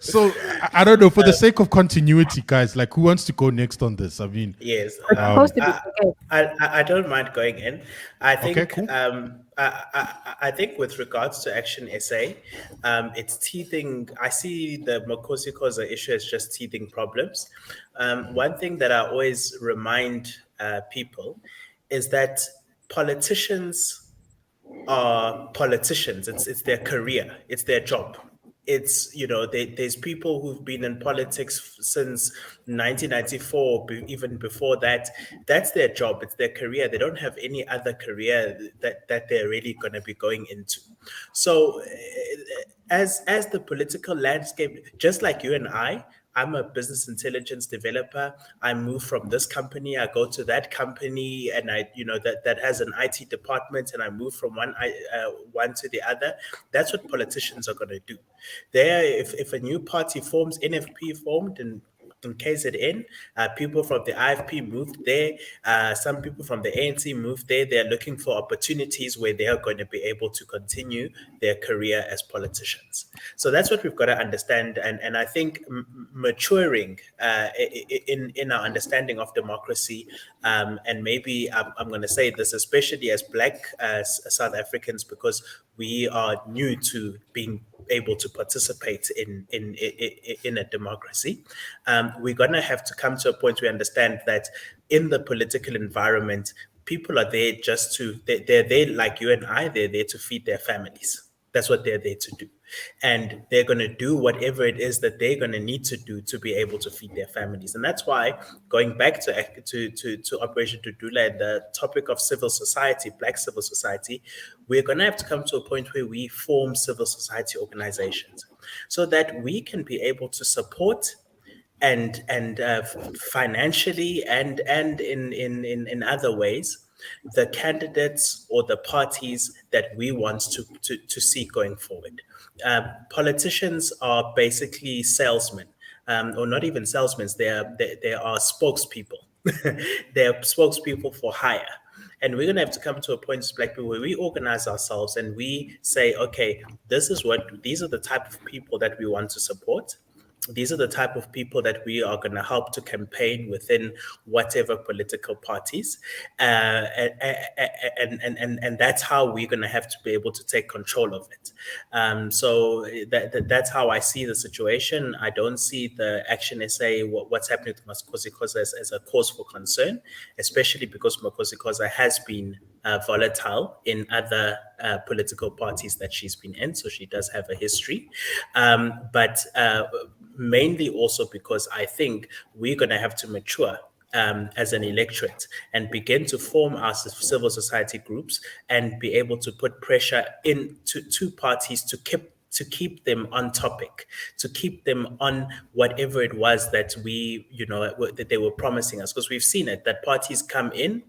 So I don't know. For the sake of continuity, guys, like, who wants to go next on this? I mean, yes. I don't mind going in. I think. Okay, cool. I think with regards to ActionSA, it's teething. I see the Khoza issue as just teething problems. One thing that I always remind people is that politicians are politicians. It's their career. It's their job. It's, there's people who've been in politics since 1994, even before that. That's their job. It's their career. They don't have any other career that they're really going to be going into. So as the political landscape, just like you and I'm a business intelligence developer. I move from this company, I go to that company, and that has an IT department, and I move from one to the other. That's what politicians are going to do. If a new party forms, NFP formed, and in KZN, people from the IFP moved there. Some people from the ANC moved there. They're looking for opportunities where they are going to be able to continue their career as politicians. So that's what we've got to understand. And I think maturing in our understanding of democracy, and maybe I'm going to say this, especially as Black South Africans, because we are new to being able to participate in a democracy. We're going to have to come to a point where we understand that in the political environment, people are there they're there like you and I, they're there to feed their families. That's what they're there to do. And they're going to do whatever it is that they're going to need to do to be able to feed their families. And that's why, going back to Operation Dudula and the topic of civil society, Black civil society, we're going to have to come to a point where we form civil society organizations so that we can be able to support and financially and in other ways the candidates or the parties that we want to see going forward. Politicians are basically salesmen, or not even salesmen. They are spokespeople. They are spokespeople for hire. And we're going to have to come to a point as Black people where we organize ourselves and we say, okay, these are the type of people that we want to support. These are the type of people that we are going to help to campaign within whatever political parties. And that's how we're going to have to be able to take control of it. So that's how I see the situation. I don't see the ActionSA, what's happening to Khoza as a cause for concern, especially because Khoza has been volatile in other political parties that she's been in. So she does have a history. But mainly also because I think we're going to have to mature as an electorate and begin to form our civil society groups and be able to put pressure into two parties to keep them on topic, to keep them on whatever it was that that they were promising us. Because we've seen it, that parties come in,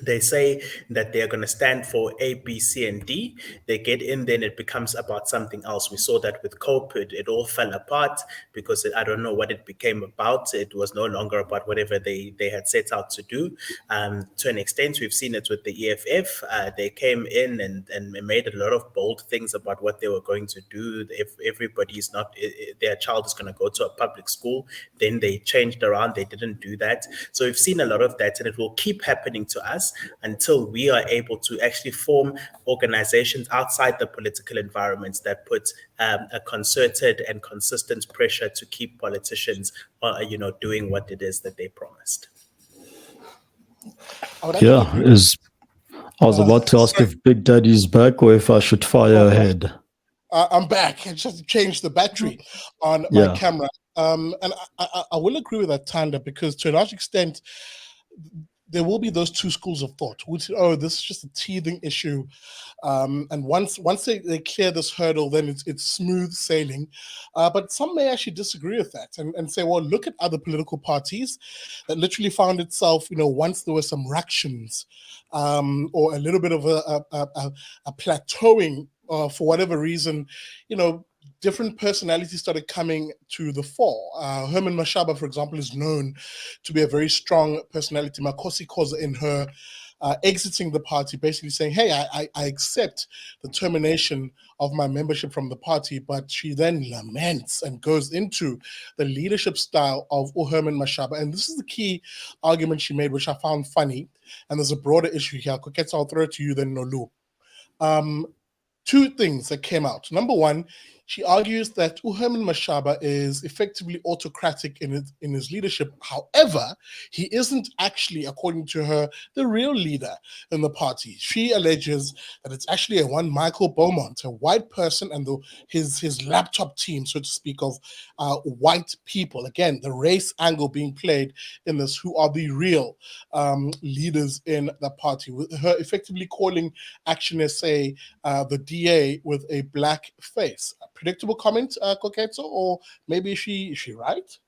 They say that they're going to stand for A, B, C, and D. They get in, then it becomes about something else. We saw that with COVID. It all fell apart because I don't know what it became about. It was no longer about whatever they had set out to do. To an extent, we've seen it with the EFF. They came in and made a lot of bold things about what they were going to do. If everybody's not, their child is going to go to a public school, then they changed around. They didn't do that. So we've seen a lot of that, and it will keep happening to us until we are able to actually form organizations outside the political environments that put a concerted and consistent pressure to keep politicians, doing what it is that they promised. Yeah, I was about to ask if Big Daddy's back or if I should fire ahead. I'm back. I just changed the battery on my camera. And I will agree with that, Thando, because to a large extent, there will be those two schools of thought, which, this is just a teething issue. And once they clear this hurdle, then it's smooth sailing. But some may actually disagree with that and say, well, look at other political parties that literally found itself, once there were some ructions or a little bit of a plateauing for whatever reason, different personalities started coming to the fore. Herman Mashaba, for example, is known to be a very strong personality. Makosi Khoza, in her exiting the party, basically saying, hey, I accept the termination of my membership from the party, but she then laments and goes into the leadership style of Herman Mashaba. And this is the key argument she made, which I found funny. And there's a broader issue here. Koketso, I'll throw it to you then, Nolu. Two things that came out. Number one, she argues that Herman Mashaba is effectively autocratic in his leadership. However, he isn't actually, according to her, the real leader in the party. She alleges that it's actually a one Michael Beaumont, a white person, and his laptop team, so to speak, of white people. Again, the race angle being played in this, who are the real leaders in the party. With her effectively calling ActionSA the DA with a black face. A predictable comment, Koketso, or maybe is she right?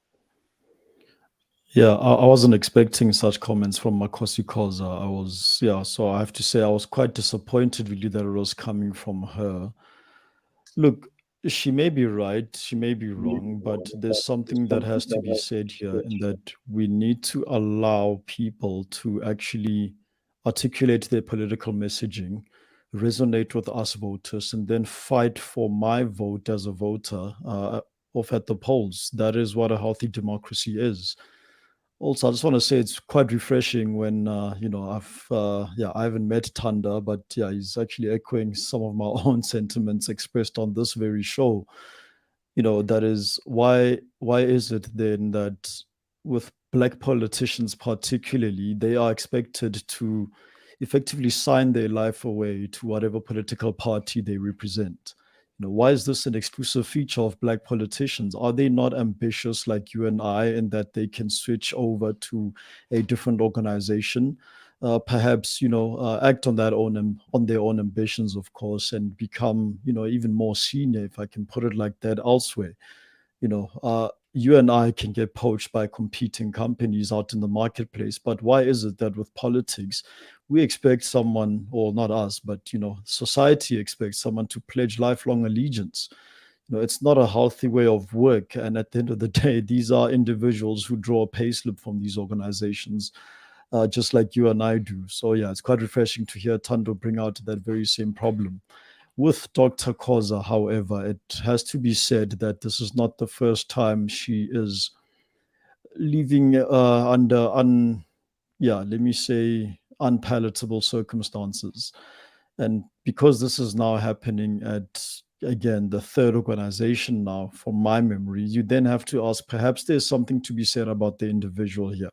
Yeah, I wasn't expecting such comments from Makosi Khoza. So I have to say I was quite disappointed really that it was coming from her. Look, she may be right, she may be wrong, but there's something that has to be said here, in that we need to allow people to actually articulate their political messaging, resonate with us voters, and then fight for my vote as a voter off at the polls. That is what a healthy democracy is. Also, I just want to say it's quite refreshing when I haven't met Thando, but he's actually echoing some of my own sentiments expressed on this very show. That is why is it then that with black politicians particularly, they are expected to effectively sign their life away to whatever political party they represent? Why is this an exclusive feature of black politicians? Are they not ambitious like you and I, in that they can switch over to a different organization, perhaps act on their own ambitions, of course, and become even more senior, if I can put it like that, elsewhere? You and I can get poached by competing companies out in the marketplace, but why is it that with politics, we expect someone, or not us, but society expects someone to pledge lifelong allegiance? It's not a healthy way of work, and at the end of the day, these are individuals who draw a payslip from these organizations, just like you and I do. So it's quite refreshing to hear Thando bring out that very same problem. With Dr. Khoza, however, it has to be said that this is not the first time she is living under unpalatable circumstances. And because this is now happening at, again, the third organization now, from my memory, you then have to ask, perhaps there's something to be said about the individual here.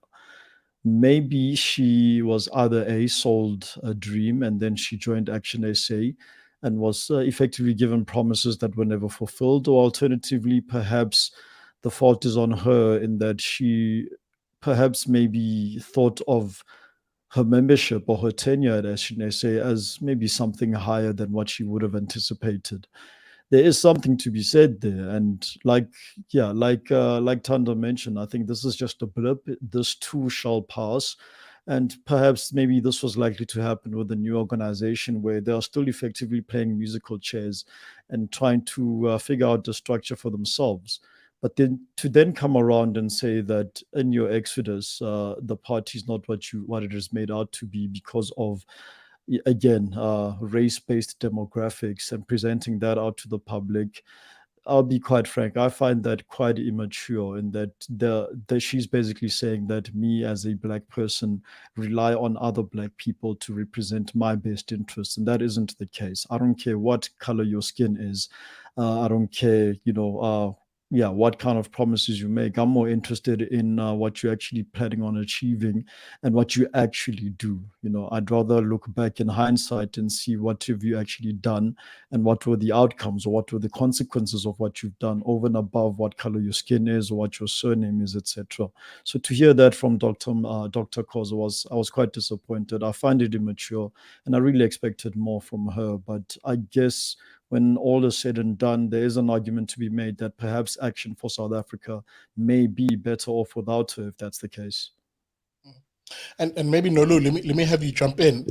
Maybe she was either sold a dream and then she joined ActionSA and was effectively given promises that were never fulfilled, or alternatively, perhaps the fault is on her in that she perhaps maybe thought of her membership or her tenure at ActionSA as maybe something higher than what she would have anticipated. There is something to be said there, and like Thando mentioned, I think this is just a blip. This too shall pass, And perhaps maybe this was likely to happen with the new organization, where they are still effectively playing musical chairs and trying to figure out the structure for themselves. But then to then come around and say that in your exodus, the party is not what it is made out to be because of, again, race-based demographics, and presenting that out to the public, I'll be quite frank, I find that quite immature, in that she's basically saying that me as a Black person rely on other Black people to represent my best interests, and that isn't the case. I don't care what color your skin is. I don't care, what kind of promises you make. I'm more interested in what you're actually planning on achieving and what you actually do. I'd rather look back in hindsight and see what have you actually done and what were the outcomes or what were the consequences of what you've done, over and above what color your skin is or what your surname is, etc. So to hear that from Dr. Khoza, I was quite disappointed. I find it immature, and I really expected more from her. But I guess when all is said and done, there is an argument to be made that perhaps Action for South Africa may be better off without her, if that's the case. And maybe, Nolu, let me have you jump in,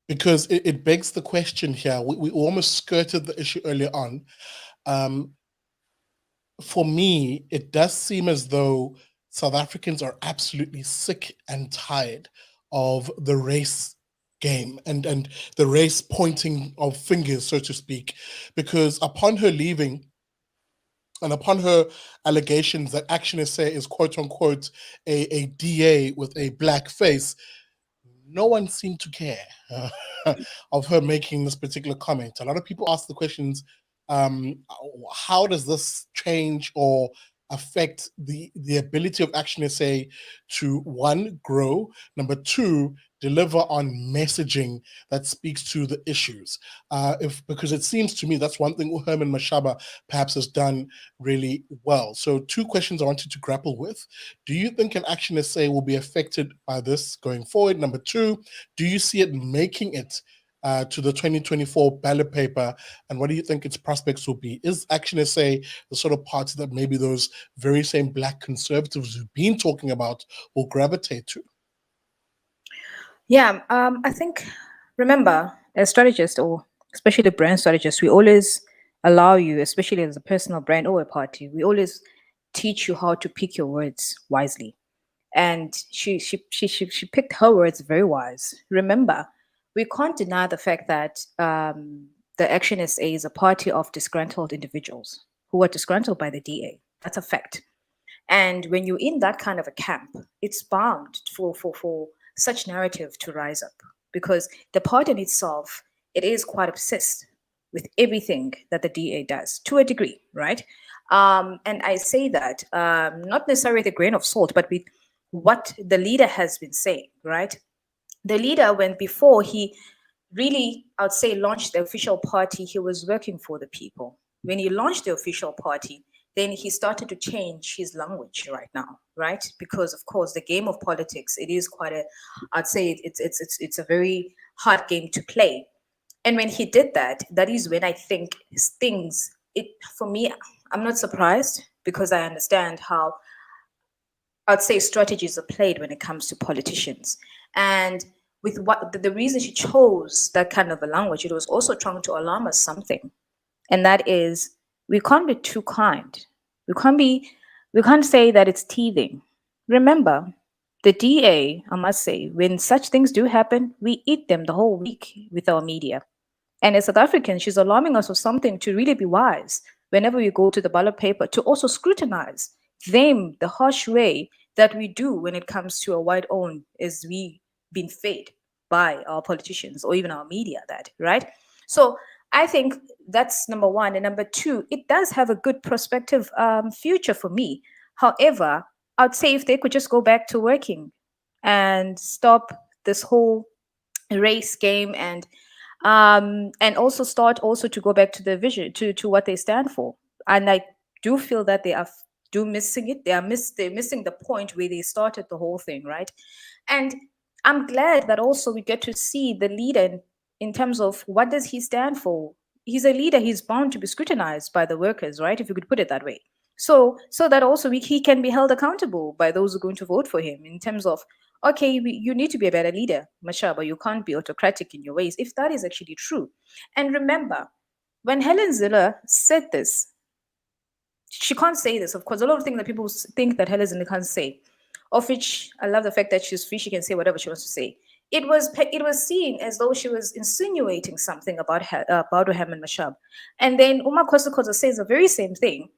because it begs the question here. We almost skirted the issue earlier on. For me, it does seem as though South Africans are absolutely sick and tired of the race game and the race pointing of fingers, so to speak, because upon her leaving and upon her allegations that ActionSA is quote unquote a DA with a Black face, no one seemed to care of her making this particular comment. A lot of people ask the questions, how does this change or affect the ability of ActionSA to, one, grow, number two, deliver on messaging that speaks to the issues? Because it seems to me that's one thing Herman Mashaba perhaps has done really well. So 2 questions I wanted to grapple with. Do you think an ActionSA will be affected by this going forward? Number 2, do you see it making it to the 2024 ballot paper, and what do you think its prospects will be? Is ActionSA the sort of party that maybe those very same Black conservatives who've been talking about will gravitate to? Yeah, I think, remember, as strategists, or especially the brand strategists, we always allow you, especially as a personal brand or a party, we always teach you how to pick your words wisely. And she picked her words very wise. Remember, we can't deny the fact that the ActionSA is a party of disgruntled individuals who are disgruntled by the DA. That's a fact. And when you're in that kind of a camp, it's bound for such narrative to rise up, because the party in itself, it is quite obsessed with everything that the DA does to a degree, right? And I say that not necessarily with a grain of salt, but with what the leader has been saying, right? The leader, when before he really, I would say, launched the official party, he was working for the people. When he launched the official party, then he started to change his language right now, right? Because of course, the game of politics, it is quite a, I'd say it's a very hard game to play. And when he did that, that is when I think things, for me, I'm not surprised, because I understand how, I'd say, strategies are played when it comes to politicians. And with what the reason she chose that kind of a language, it was also trying to alarm us something. And that is, we can't be too kind. We can't say that it's teething. Remember, the DA, I must say, when such things do happen, we eat them the whole week with our media. And as South Africans, she's alarming us with something to really be wise whenever we go to the ballot paper, to also scrutinize them the harsh way that we do when it comes to a white own, as we been fed by our politicians or even our media, that, right? So I think that's number one. And number two, it does have a good prospective future for me. However, I'd say if they could just go back to working and stop this whole race game, and also start also to go back to the vision, to what they stand for. And I do feel that they are missing it. They're missing the point where they started the whole thing, right? And I'm glad that also we get to see the leader in terms of what does he stand for. He's a leader. He's bound to be scrutinized by the workers, right? If you could put it that way. So that also he can be held accountable by those who are going to vote for him, in terms of, okay, you need to be a better leader, Mashaba. You can't be autocratic in your ways. If that is actually true. And remember, when Helen Ziller said this, she can't say this, of course. A lot of things that people think that Helen Ziller can't say, of which I love the fact that she's free, she can say whatever she wants to say. It was seen as though she was insinuating something about her, about Herman Mashab. And then Uma Khoza says the very same thing.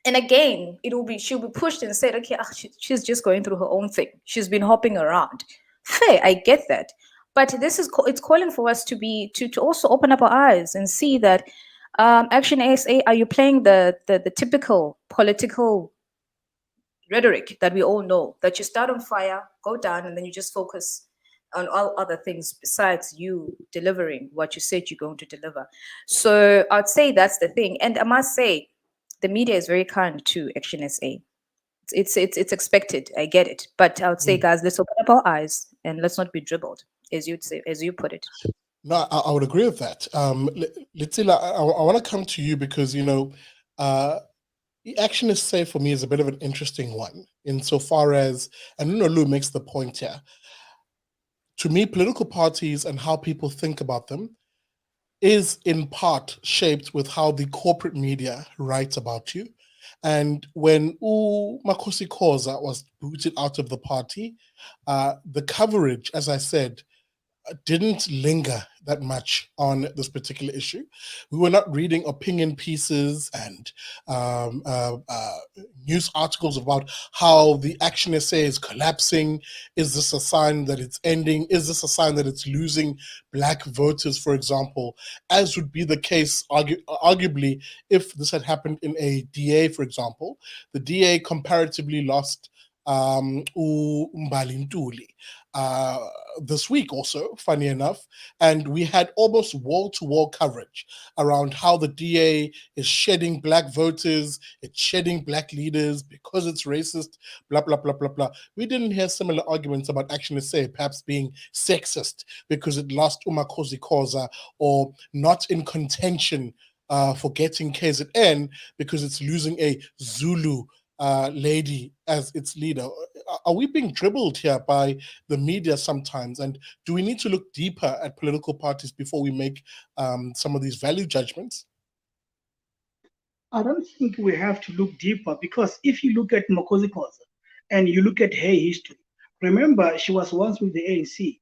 And again, she'll be pushed and said, okay, she's just going through her own thing. She's been hopping around. Fair, I get that. But it's calling for us to also open up our eyes and see that ActionSA, are you playing the typical political rhetoric that we all know, that you start on fire, go down, and then you just focus on all other things besides you delivering what you said you're going to deliver. So I'd say that's the thing. And I must say, the media is very kind to ActionSA. It's expected. I get it. But I would say, guys, let's open up our eyes and let's not be dribbled, as you'd say, as you put it. No, I would agree with that. Letshela, I want to come to you because, ActionSA for me is a bit of an interesting one insofar as, and Nolu makes the point here, to me, political parties and how people think about them is in part shaped with how the corporate media writes about you. And when Makosi Khoza was booted out of the party, the coverage, as I said, didn't linger that much on this particular issue. We were not reading opinion pieces and news articles about how the ActionSA is collapsing. Is this a sign that it's ending? Is this a sign that it's losing black voters, for example, as would be the case arguably if this had happened in a DA, for example. The DA comparatively lost Mbali Ntuli this week also, funny enough, and we had almost wall-to-wall coverage around how the DA is shedding black voters, it's shedding black leaders because it's racist, blah, blah, blah, blah, blah. We didn't hear similar arguments about ActionSA perhaps being sexist because it lost Makosi Khoza, or not in contention for getting KZN because it's losing a Zulu lady as its leader. Are we being dribbled here by the media sometimes? And do we need to look deeper at political parties before we make some of these value judgments? I don't think we have to look deeper, because if you look at Makosi Khoza and you look at her history, remember she was once with the ANC,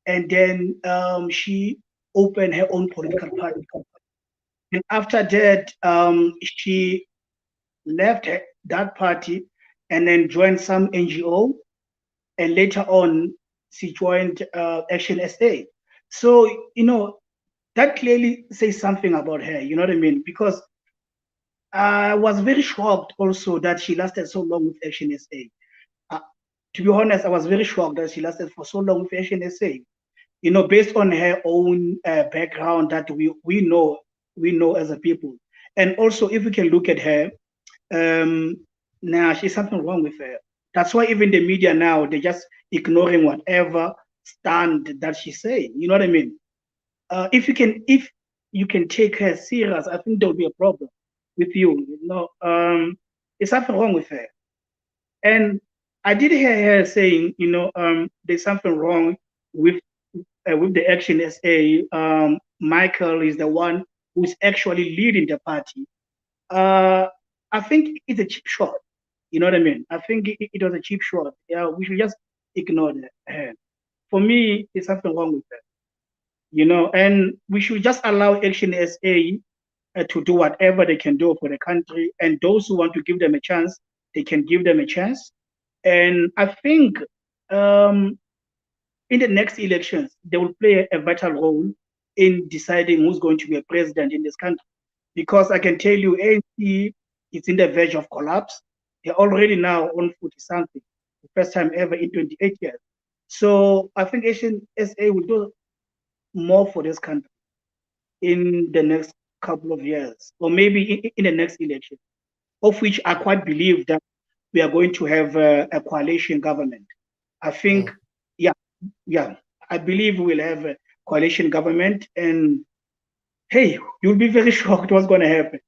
and then she opened her own political party. And after that, she left that party and then joined some NGO, and later on she joined ActionSA. So, that clearly says something about her, you know what I mean? Because I was very shocked also that she lasted so long with ActionSA. To be honest, I was very shocked that she lasted for so long with ActionSA, based on her own background that we know as a people. And also, if we can look at her, she's something wrong with her. That's why even the media now, they're just ignoring whatever stand that she's saying. You know what I mean? If you can take her serious, I think there'll be a problem with you. There's something wrong with her. And I did hear her saying, there's something wrong with the ActionSA. Michael is the one who's actually leading the party. I think it's a cheap shot. You know what I mean? I think it was a cheap shot. Yeah, we should just ignore her. For me, there's something wrong with her. And we should just allow ActionSA to do whatever they can do for the country. And those who want to give them a chance, they can give them a chance. And I think in the next elections, they will play a vital role in deciding who's going to be a president in this country. Because I can tell you, ANC is in the verge of collapse. They're already now on 40-something, the first time ever in 28 years. So I think ActionSA will do more for this country in the next couple of years, or maybe in the next election, of which I quite believe that we are going to have a coalition government. I think, I believe we'll have a coalition government, and hey, you'll be very shocked what's going to happen.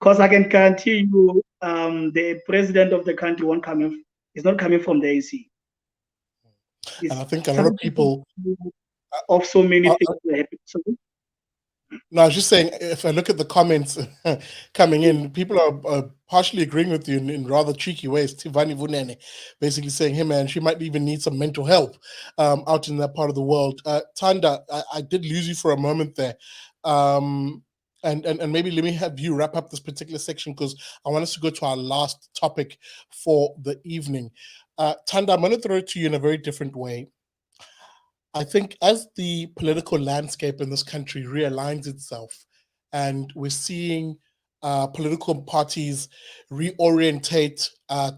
Because I can guarantee you, the president of the country is not coming from the AC. And I think a lot of people of so many things that happen. So, no, I was just saying, if I look at the comments coming in, people are partially agreeing with you in rather cheeky ways. Tivani Vunene basically saying, hey man, she might even need some mental help out in that part of the world. Thanda, I did lose you for a moment there. And maybe let me have you wrap up this particular section because I want us to go to our last topic for the evening. Thanda, I'm going to throw it to you in a very different way. I think as the political landscape in this country realigns itself and we're seeing political parties reorientate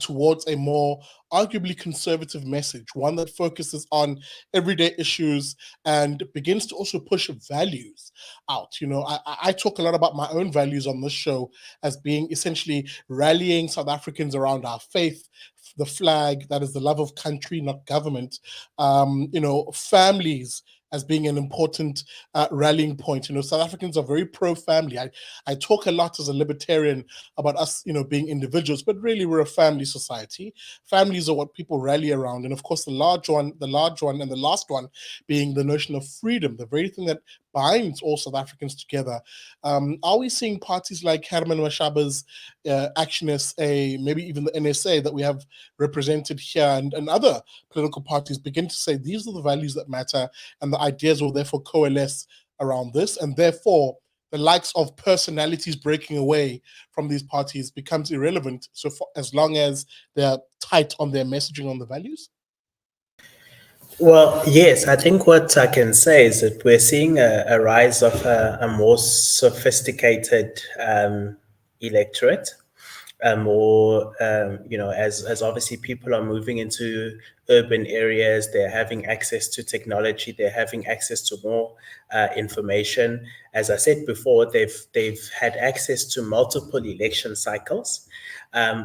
towards a more arguably conservative message, one that focuses on everyday issues and begins to also push values out. You know, I talk a lot about my own values on this show as being essentially rallying South Africans around our faith, the flag, that is the love of country, not government, you know, families as being an important rallying point. You know, South Africans are very pro-family. I talk a lot as a libertarian about us, you know, being individuals, but really we're a family society. Families are what people rally around. And of course, the large one, and the last one being the notion of freedom, the very thing that binds all South Africans together. Are we seeing parties like Herman Mashaba's ActionSA, maybe even the NSA that we have represented here and other political parties begin to say these are the values that matter and the ideas will therefore coalesce around this, and therefore the likes of personalities breaking away from these parties becomes irrelevant so far, as long as they're tight on their messaging on the values? Well, yes, I think what I can say is that we're seeing a rise of a more sophisticated electorate. You know, as obviously people are moving into urban areas, they're having access to technology, they're having access to more information. As I said before, they've had access to multiple election cycles.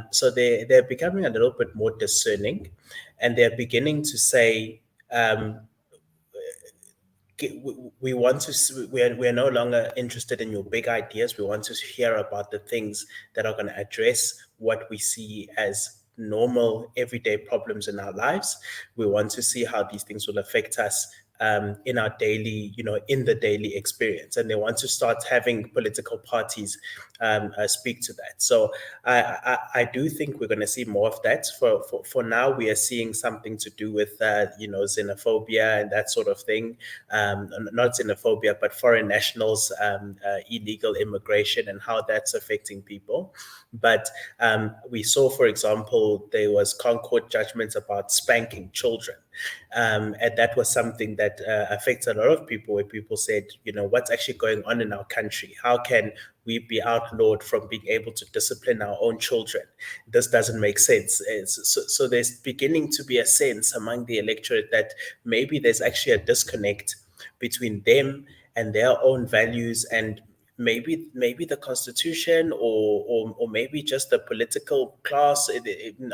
So they're becoming a little bit more discerning, and they're beginning to say, we want to, we're no longer interested in your big ideas. We want to hear about the things that are going to address what we see as normal everyday problems in our lives. We want to see how these things will affect us in our daily, you know, in the daily experience. And they want to start having political parties speak to that. So I do think we're going to see more of that. For now, we are seeing something to do with, you know, xenophobia and that sort of thing. Not xenophobia, but foreign nationals, illegal immigration and how that's affecting people. But we saw, for example, there was Concord judgments about spanking children. And that was something that affects a lot of people, where people said, you know, what's actually going on in our country? How can we be outlawed from being able to discipline our own children? This doesn't make sense. So there's beginning to be a sense among the electorate that maybe there's actually a disconnect between them and their own values, and maybe the constitution or maybe just the political class.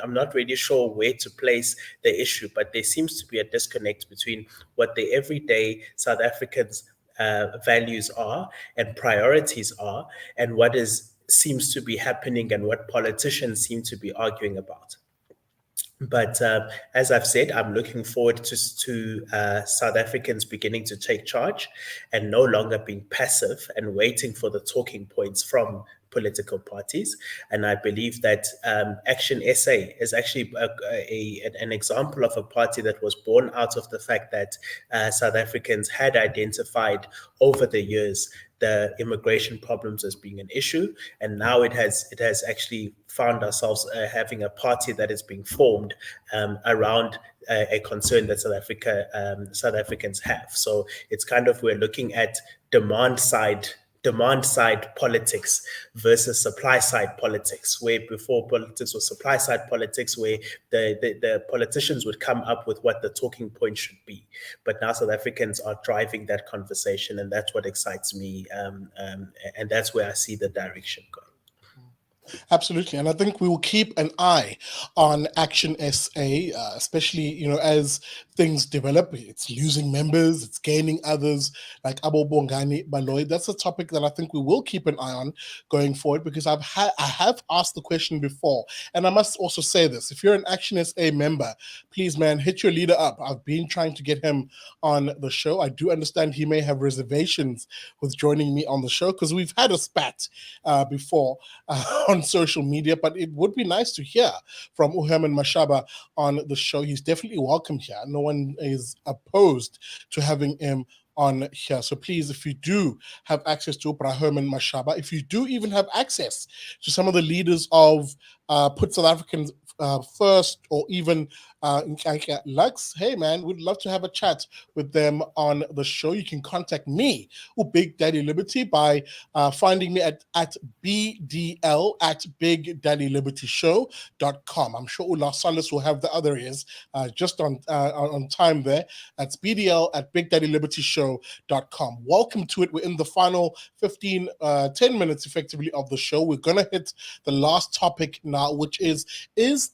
I'm not really sure where to place the issue, but there seems to be a disconnect between what the everyday South Africans values are and priorities are, and what seems to be happening and what politicians seem to be arguing about. But as I've said, I'm looking forward to South Africans beginning to take charge and no longer being passive and waiting for the talking points from political parties. And I believe that ActionSA is actually an example of a party that was born out of the fact that South Africans had identified over the years the immigration problems as being an issue, and now it has actually found ourselves having a party that is being formed around a concern that South Africans have. So it's kind of, we're looking at demand side politics versus supply side politics, where before politics was supply side politics, where the politicians would come up with what the talking point should be. But now South Africans are driving that conversation, and that's what excites me, and that's where I see the direction going. Absolutely, and I think we will keep an eye on ActionSA, especially as things develop. It's losing members, it's gaining others, like Abo Bongani Baloy. That's a topic that I think we will keep an eye on going forward, because I have asked the question before, and I must also say this: if you're an ActionSA member, please, man, hit your leader up. I've been trying to get him on the show. I do understand he may have reservations with joining me on the show, because we've had a spat before on social media, but it would be nice to hear from Herman Mashaba on the show. He's definitely welcome here. No one is opposed to having him on here. So please, if you do have access to Herman Mashaba, if you do even have access to some of the leaders of Put South Africans First, or even Lux, hey man, we'd love to have a chat with them on the show. You can contact me, Big Daddy Liberty, by finding me at BDL at BigDaddyLibertyShow.com. I'm sure Ula Salas will have the other ears just on time there. That's BDL at BigDaddyLibertyShow.com. Welcome to it. We're in the final 10 minutes effectively of the show. We're going to hit the last topic now, which is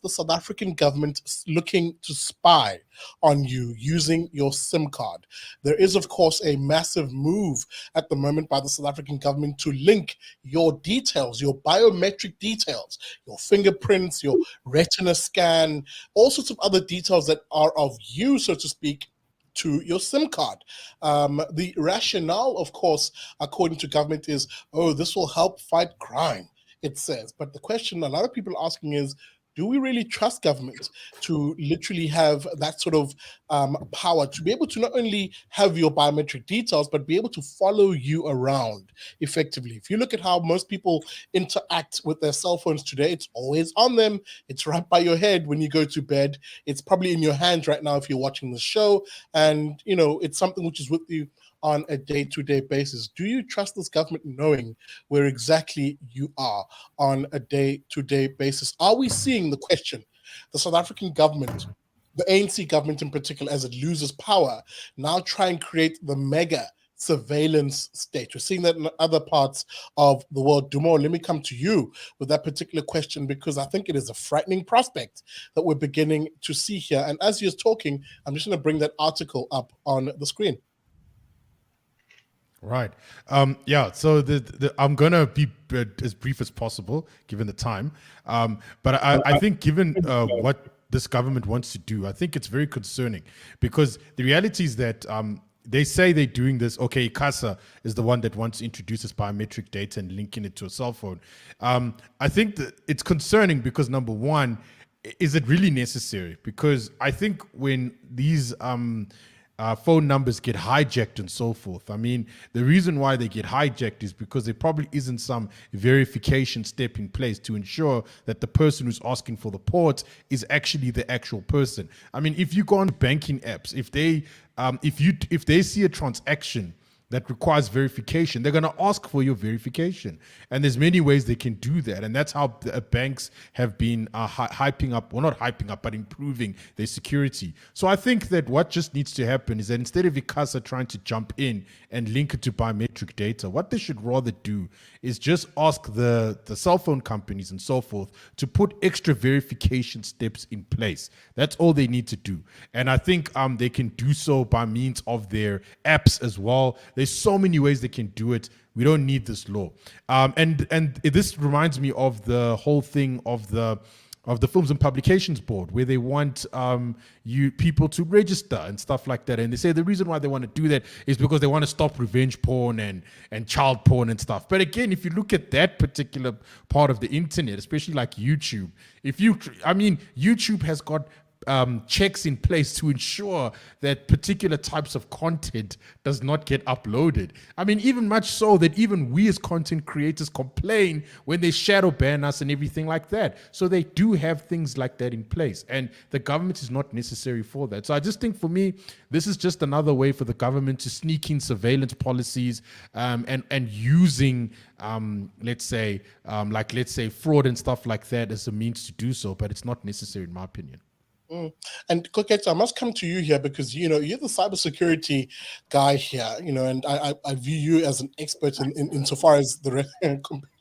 the South African government looking to spy on you using your SIM card? There is, of course, a massive move at the moment by the South African government to link your details, your biometric details, your fingerprints, your retina scan, all sorts of other details that are of you, so to speak, to your SIM card. The rationale, of course, according to government is, this will help fight crime, it says. But the question a lot of people are asking is, do we really trust government to literally have that sort of power to be able to not only have your biometric details, but be able to follow you around effectively? If you look at how most people interact with their cell phones today, it's always on them. It's right by your head when you go to bed. It's probably in your hands right now if you're watching the show. And, it's something which is with you on a day-to-day basis. Do you trust this government knowing where exactly you are on a day-to-day basis? Are we seeing the question, the South African government, the ANC government in particular, as it loses power, now try and create the mega surveillance state? We're seeing that in other parts of the world. Dumo, let me come to you with that particular question, because I think it is a frightening prospect that we're beginning to see here. And as you're talking, I'm just going to bring that article up on the screen. Right. So I'm going to be as brief as possible, given the time. But I think given what this government wants to do, I think it's very concerning, because the reality is that they say they're doing this. Okay, CASA is the one that wants to introduce this biometric data and linking it to a cell phone. I think that it's concerning because, number one, is it really necessary? Because I think when these phone numbers get hijacked and so forth. I mean, the reason why they get hijacked is because there probably isn't some verification step in place to ensure that the person who's asking for the port is actually the actual person. I mean, if you go on banking apps, if they see a transaction that requires verification, they're going to ask for your verification. And there's many ways they can do that. And that's how banks have been hyping up, well, not hyping up, but improving their security. So I think that what just needs to happen is that instead of ICASA trying to jump in and link it to biometric data, what they should rather do is just ask the cell phone companies and so forth to put extra verification steps in place. That's all they need to do. And I think they can do so by means of their apps as well. There's so many ways they can do it. We don't need this law. And this reminds me of the whole thing of the Films and Publications Board, where they want people to register and stuff like that. And they say the reason why they want to do that is because they want to stop revenge porn and child porn and stuff. But again, if you look at that particular part of the internet, especially like YouTube, YouTube has got checks in place to ensure that particular types of content does not get uploaded. I mean, even much so that even we as content creators complain when they shadow ban us and everything like that. So they do have things like that in place, and the government is not necessary for that. So I just think, for me, this is just another way for the government to sneak in surveillance policies and using let's say fraud and stuff like that as a means to do so, but it's not necessary in my opinion. And Koketso, I must come to you here because, you're the cybersecurity guy here, and I view you as an expert insofar as the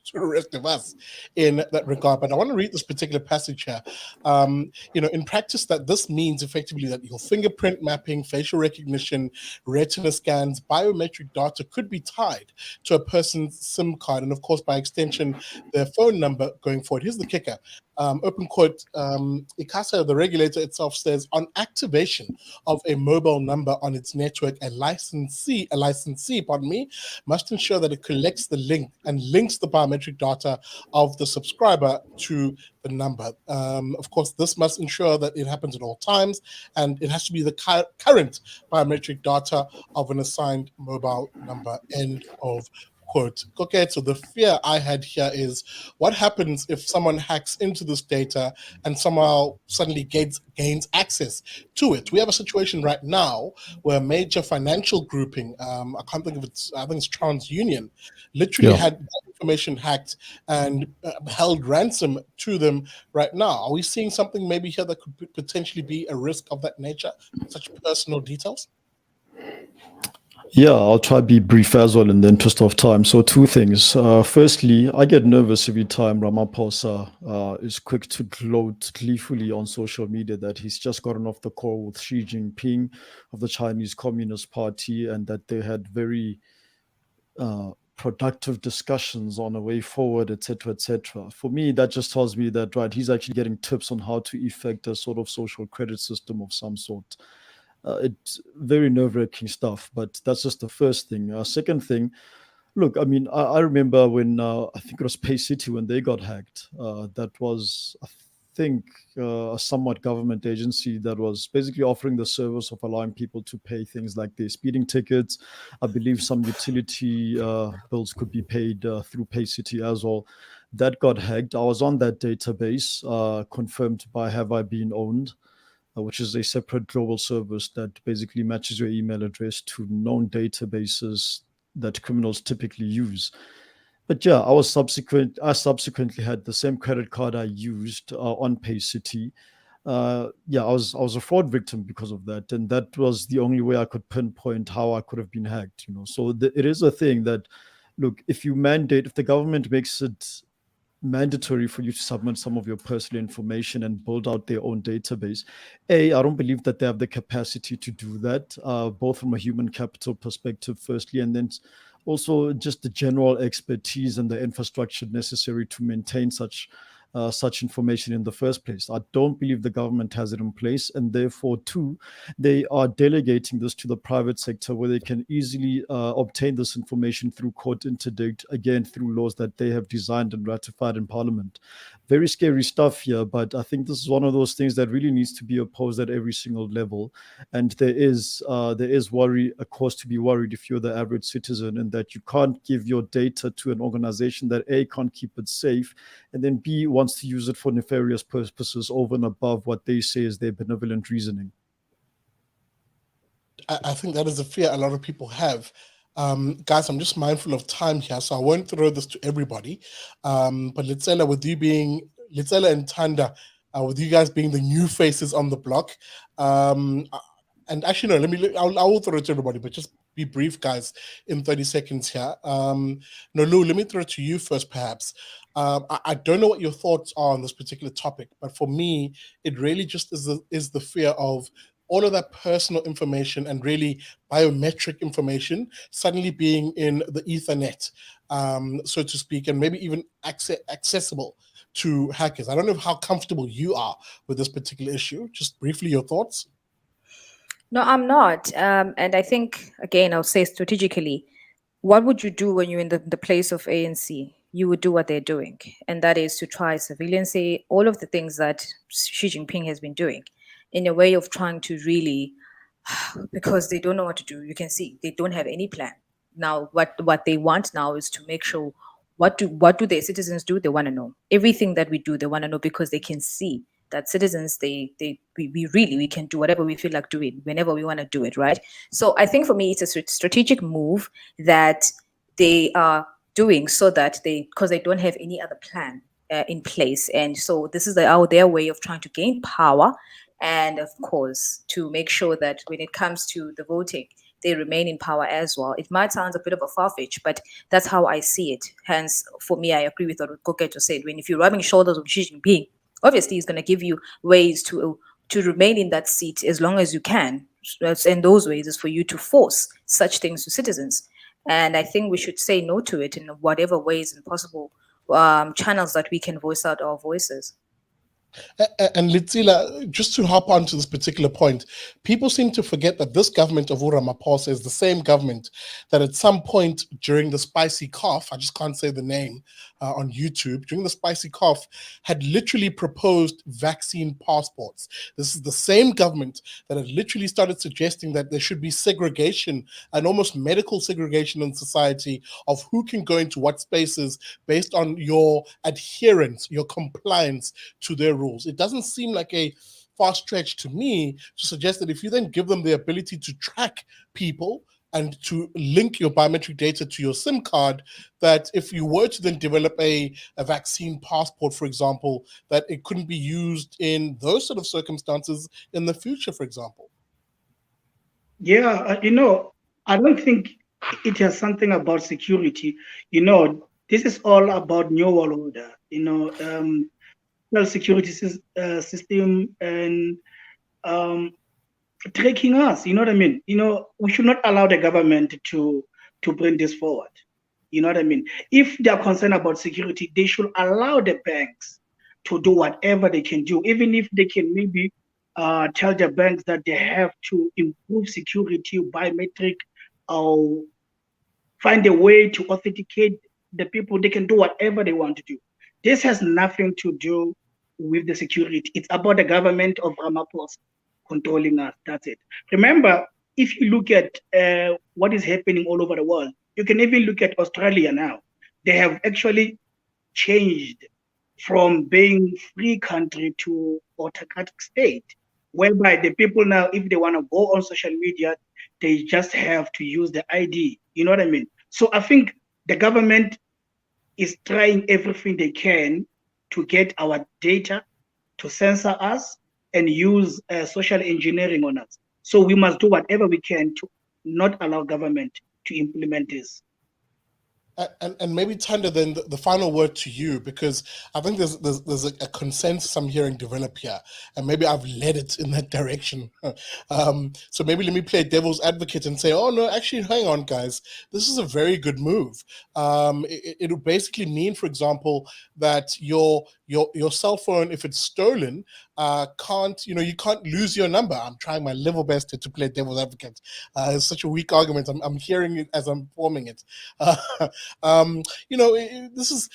to the rest of us in that regard. But I want to read this particular passage here. In practice, that this means effectively that your fingerprint mapping, facial recognition, retina scans, biometric data could be tied to a person's SIM card, and of course, by extension, their phone number going forward. Here's the kicker. Open quote, ICASA, the regulator itself, says on activation of a mobile number on its network, a licensee, must ensure that it collects the link and links the biometric data of the subscriber to the number. Of course, this must ensure that it happens at all times, and it has to be the current biometric data of an assigned mobile number. End of quote. Okay, so the fear I had here is what happens if someone hacks into this data and somehow suddenly gains access to it? We have a situation right now where a major financial grouping, I can't think of it, I think it's TransUnion, literally had information hacked and held ransom to them right now. Are we seeing something maybe here that could potentially be a risk of that nature, such personal details? Yeah, I'll try to be brief as well in the interest of time. So two things. Firstly, I get nervous every time Ramaphosa is quick to gloat gleefully on social media that he's just gotten off the call with Xi Jinping of the Chinese Communist Party and that they had very productive discussions on a way forward, etc., etc. For me, that just tells me that, right, he's actually getting tips on how to effect a sort of social credit system of some sort. It's very nerve-wracking stuff, but that's just the first thing. Second thing, look, I mean, I remember when I think it was Pay City when they got hacked. That was, I think, a somewhat government agency that was basically offering the service of allowing people to pay things like their speeding tickets. I believe some utility bills could be paid through Pay City as well. That got hacked. I was on that database, confirmed by Have I Been Owned, which is a separate global service that basically matches your email address to known databases that criminals typically use. But yeah, I subsequently had the same credit card I used on PayCity. I was a fraud victim because of that, and that was the only way I could pinpoint how I could have been hacked. So it is a thing that, look, if the government makes it mandatory for you to submit some of your personal information and build out their own database. I don't believe that they have the capacity to do that, both from a human capital perspective, firstly, and then also just the general expertise and the infrastructure necessary to maintain such information in the first place. I don't believe the government has it in place, and therefore, too, they are delegating this to the private sector where they can easily obtain this information through court interdict, again, through laws that they have designed and ratified in Parliament. Very scary stuff here, but I think this is one of those things that really needs to be opposed at every single level. And there is worry, a cause to be worried if you're the average citizen, and that you can't give your data to an organization that A, can't keep it safe, and then B, wants to use it for nefarious purposes over and above what they say is their benevolent reasoning. I think that is a fear a lot of people have. Guys, I'm just mindful of time here, so I won't throw this to everybody. But Letshela, with you being Letshela and Thando, with you guys being the new faces on the block, and actually no, I will throw it to everybody, but just be brief, guys, in 30 seconds here. Nolu, let me throw it to you first, perhaps. I don't know what your thoughts are on this particular topic, but for me, it really just is the fear of all of that personal information and really biometric information suddenly being in the Ethernet, so to speak, and maybe even accessible to hackers. I don't know how comfortable you are with this particular issue. Just briefly, your thoughts? No, I'm not. And I think, again, I'll say strategically, what would you do when you're in the place of ANC? You would do what they're doing, and that is to try surveillance, all of the things that Xi Jinping has been doing in a way of trying to really, because they don't know what to do. You can see they don't have any plan. Now, what they want now is to make sure, what do their citizens do? They want to know. Everything that we do, they want to know, because they can see that citizens, we can do whatever we feel like doing whenever we want to do it, right? So I think for me, it's a strategic move that they are doing so that because they don't have any other plan in place. And so this is their way of trying to gain power, and of course, to make sure that when it comes to the voting, they remain in power as well. It might sound a bit of a far-fetch, but that's how I see it. Hence, for me, I agree with what Koketso said. When if you're rubbing shoulders with Xi Jinping, obviously he's going to give you ways to remain in that seat as long as you can. And those ways is for you to force such things to citizens. And I think we should say no to it in whatever ways and possible channels that we can voice out our voices. And Letshela, just to hop onto this particular point, people seem to forget that this government of Ramaphosa is the same government that at some point during the spicy cough, I just can't say the name on YouTube, during the spicy cough, had literally proposed vaccine passports. This is the same government that had literally started suggesting that there should be segregation and almost medical segregation in society of who can go into what spaces based on your adherence, your compliance to their rules. It doesn't seem like a far stretch to me to suggest that if you then give them the ability to track people and to link your biometric data to your SIM card, that if you were to then develop a vaccine passport, for example, that it couldn't be used in those sort of circumstances in the future, for example. Yeah, I don't think it has something about security. This is all about new world order. Security system and tracking us. You know what I mean? We should not allow the government to bring this forward. You know what I mean? If they are concerned about security, they should allow the banks to do whatever they can do, even if they can maybe tell the banks that they have to improve security, biometric, or find a way to authenticate the people. They can do whatever they want to do. This has nothing to do with the security. It's about the government of Ramaphosa controlling us. That's it. Remember, if you look at what is happening all over the world, you can even look at Australia now. They have actually changed from being free country to autocratic state, whereby the people now, if they want to go on social media, they just have to use the ID. You know what I mean? So I think the government is trying everything they can to get our data, to censor us, and use social engineering on us. So we must do whatever we can to not allow government to implement this. And maybe Thando, then the final word to you, because I think there's a consensus I'm hearing develop here, and maybe I've led it in that direction. So maybe let me play devil's advocate and say, oh no, actually, hang on, guys, this is a very good move. It would basically mean, for example, that your cell phone, if it's stolen, you can't lose your number. I'm trying my level best to play devil's advocate. It's such a weak argument. I'm hearing it as I'm forming it.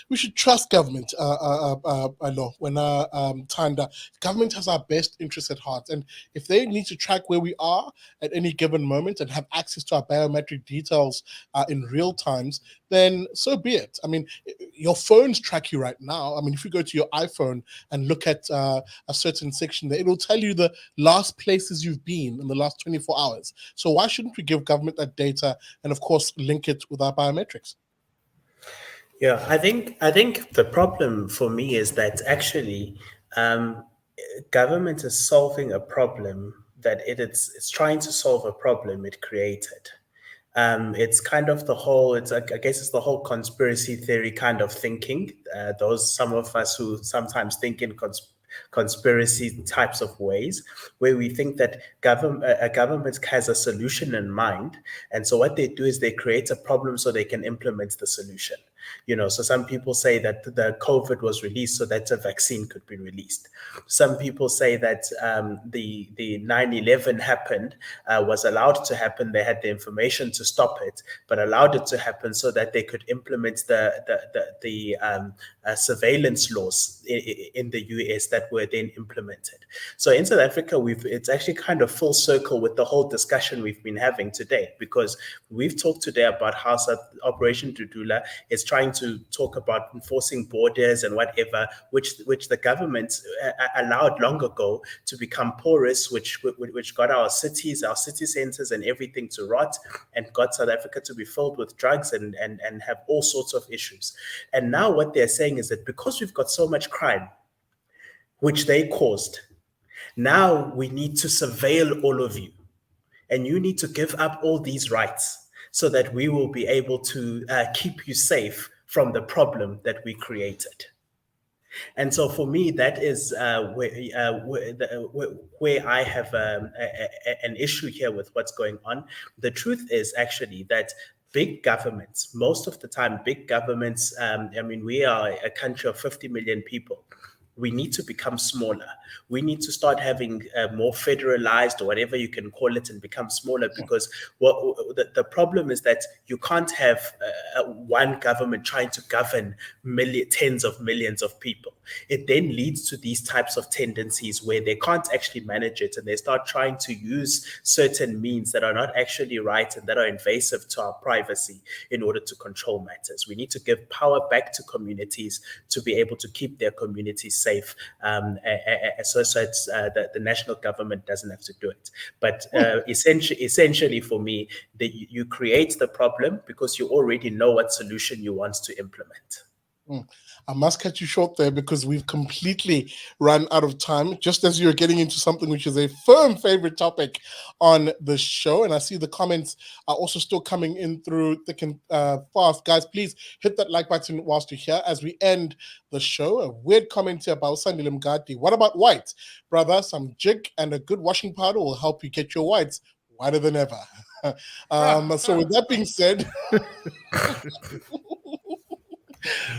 We should trust government. I know when Thando, government has our best interests at heart, and if they need to track where we are at any given moment and have access to our biometric details in real times, then so be it. I mean, your phones track you right now. I mean, if you go to your iPhone and look at a certain section there, it will tell you the last places you've been in the last 24 hours. So why shouldn't we give government that data and, of course, link it with our biometrics? Yeah, I think the problem for me is that actually government is solving a problem that it's trying to solve a problem it created. It's kind of I guess it's the whole conspiracy theory kind of thinking. Some of us who sometimes think in conspiracy types of ways, where we think that a government has a solution in mind, and so what they do is they create a problem so they can implement the solution. So some people say that the COVID was released so that a vaccine could be released. Some people say that the 9/11 happened, was allowed to happen. They had the information to stop it, but allowed it to happen so that they could implement the surveillance laws in the US that were then implemented. So in South Africa, it's actually kind of full circle with the whole discussion we've been having today, because we've talked today about how Operation Dudula is trying to talk about enforcing borders and whatever, which the government allowed long ago to become porous, which got our city centers and everything to rot, and got South Africa to be filled with drugs and have all sorts of issues. And now what they're saying is that because we've got so much crime, which they caused, now we need to surveil all of you. and you need to give up all these rights so that we will be able to keep you safe from the problem that we created. And so for me, that is where I have an issue here with what's going on. The truth is actually that big governments, most of the time, big governments, I mean, we are a country of 50 million people. We need to become smaller. We need to start having more federalized, or whatever you can call it, and become smaller, because the problem is that you can't have one government trying to govern tens of millions of people. It then leads to these types of tendencies where they can't actually manage it, and they start trying to use certain means that are not actually right and that are invasive to our privacy in order to control matters. We need to give power back to communities to be able to keep their communities safe, so the national government doesn't have to do it. But essentially for me, you create the problem because you already know what solution you want to implement. I must cut you short there because we've completely run out of time, just as you're getting into something which is a firm favorite topic on the show. And I see the comments are also still coming in through thick and fast. Guys, please hit that like button whilst you're here as we end the show. A weird comment here about Sandile Mgadi. What about white? Brother, some jig and a good washing powder will help you get your whites whiter than ever. So with that being said...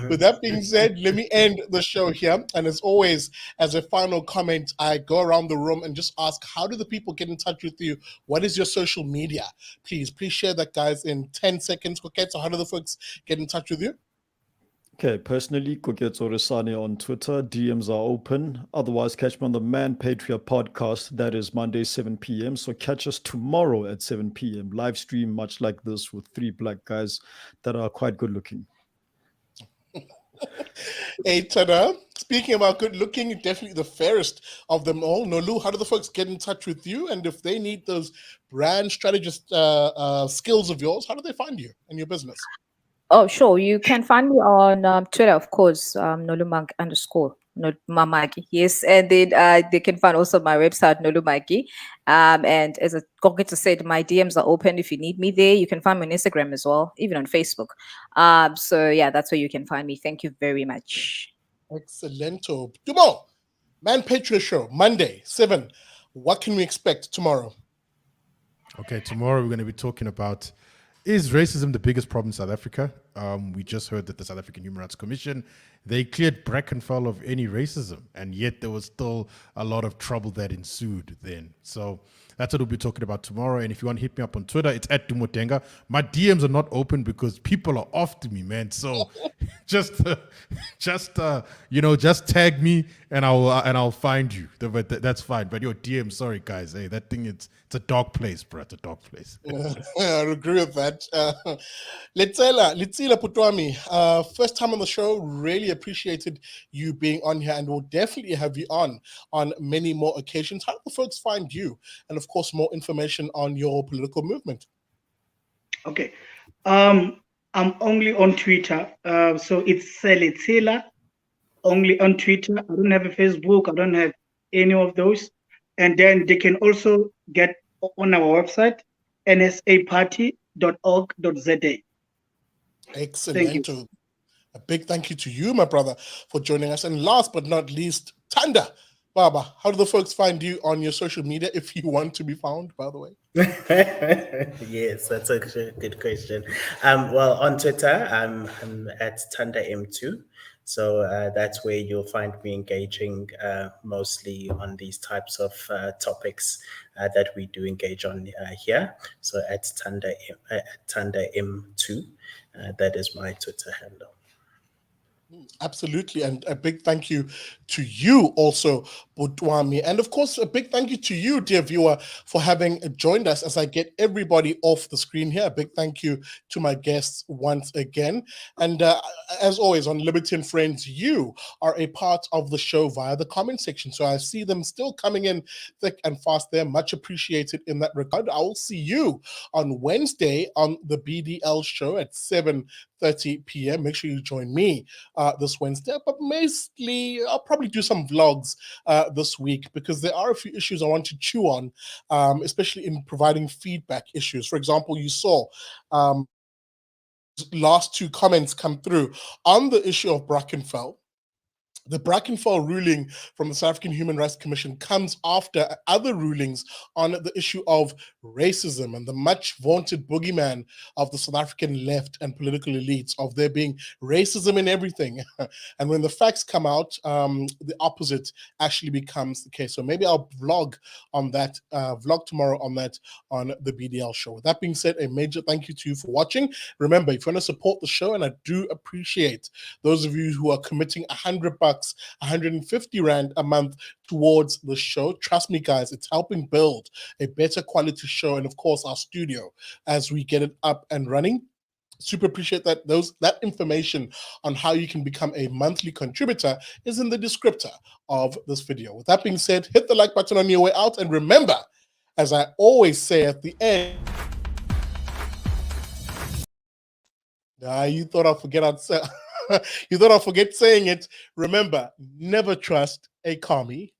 With that being said, let me end the show here. And as always, as a final comment, I go around the room and just ask, how do the people get in touch with you? What is your social media? Please share that, guys, in 10 seconds. Koketso, how do the folks get in touch with you? Okay, personally, Koketso Resane on Twitter. DMs are open. Otherwise, catch me on the Manpatria podcast. That is Monday, 7 p.m. So catch us tomorrow at 7 p.m. Live stream, much like this, with 3 black guys that are quite good looking. Hey, Thando, speaking about good looking, definitely the fairest of them all. Nolu, how do the folks get in touch with you? And if they need those brand strategist skills of yours, how do they find you and your business? Oh, sure. You can find me on Twitter, of course, Nolumag _ not Maki. Yes, and then they can find also my website, Nolu Maki. And as Koketso said, my DMs are open if you need me there. You can find me on Instagram as well, even on Facebook. So yeah, that's where you can find me. Thank you very much. Excellento. Dumo, Manpatria show, Monday, 7. What can we expect tomorrow? Okay, tomorrow we're going to be talking about, is racism the biggest problem in South Africa? We just heard that the South African Human Rights Commission, they cleared Brackenfell of any racism, and yet there was still a lot of trouble that ensued then. So that's what we'll be talking about tomorrow. And if you want to hit me up on Twitter, it's at Dumo Denga. My DMs are not open because people are after me, man. So just tag me and I'll find you. But that's fine. But your DM, sorry guys, hey, that thing it's a dark place, bro. It's a dark place. I agree with that. Letshela Putwami, first time on the show. Really appreciated you being on here, and we'll definitely have you on many more occasions. How do the folks find you? And of course, more information on your political movement. Okay. I'm only on Twitter. So it's Letshela, only on Twitter. I don't have a Facebook. I don't have any of those. And then they can also get on our website, nsaparty.org.za. Excellent. A big thank you to you, my brother, for joining us. And last but not least, Thando. Baba, how do the folks find you on your social media if you want to be found, by the way? Yes, that's a good question. Well, on Twitter, I'm at Thando M2. So that's where you'll find me engaging mostly on these types of topics that we do engage on here. So at Thando M2, that is my Twitter handle. Absolutely. And a big thank you to you also, Butwami. And of course, a big thank you to you, dear viewer, for having joined us as I get everybody off the screen here. A big thank you to my guests once again. And as always, on Liberty and Friends, you are a part of the show via the comment section. So I see them still coming in thick and fast there. Much appreciated in that regard. I will see you on Wednesday on the BDL show at 7:30 p.m. Make sure you join me this Wednesday, but mostly I'll probably do some vlogs this week, because there are a few issues I want to chew on, especially in providing feedback issues. For example, you saw last two comments come through on the issue of Brackenfell. The Brackenfell ruling from the South African Human Rights Commission comes after other rulings on the issue of racism and the much vaunted boogeyman of the South African left and political elites of there being racism in everything. And when the facts come out, the opposite actually becomes the case. So maybe I'll vlog on that, vlog tomorrow on that on the BDL show. With that being said, a major thank you to you for watching. Remember, if you want to support the show, and I do appreciate those of you who are committing $100, 150 Rand a month towards the show. Trust me, guys, it's helping build a better quality show, and of course our studio as we get it up and running. Super appreciate that. That information on how you can become a monthly contributor is in the descriptor of this video. With that being said, hit the like button on your way out, and remember, as I always say at the end, you thought I'd forget you thought I'd forget saying it. Remember, never trust a commie.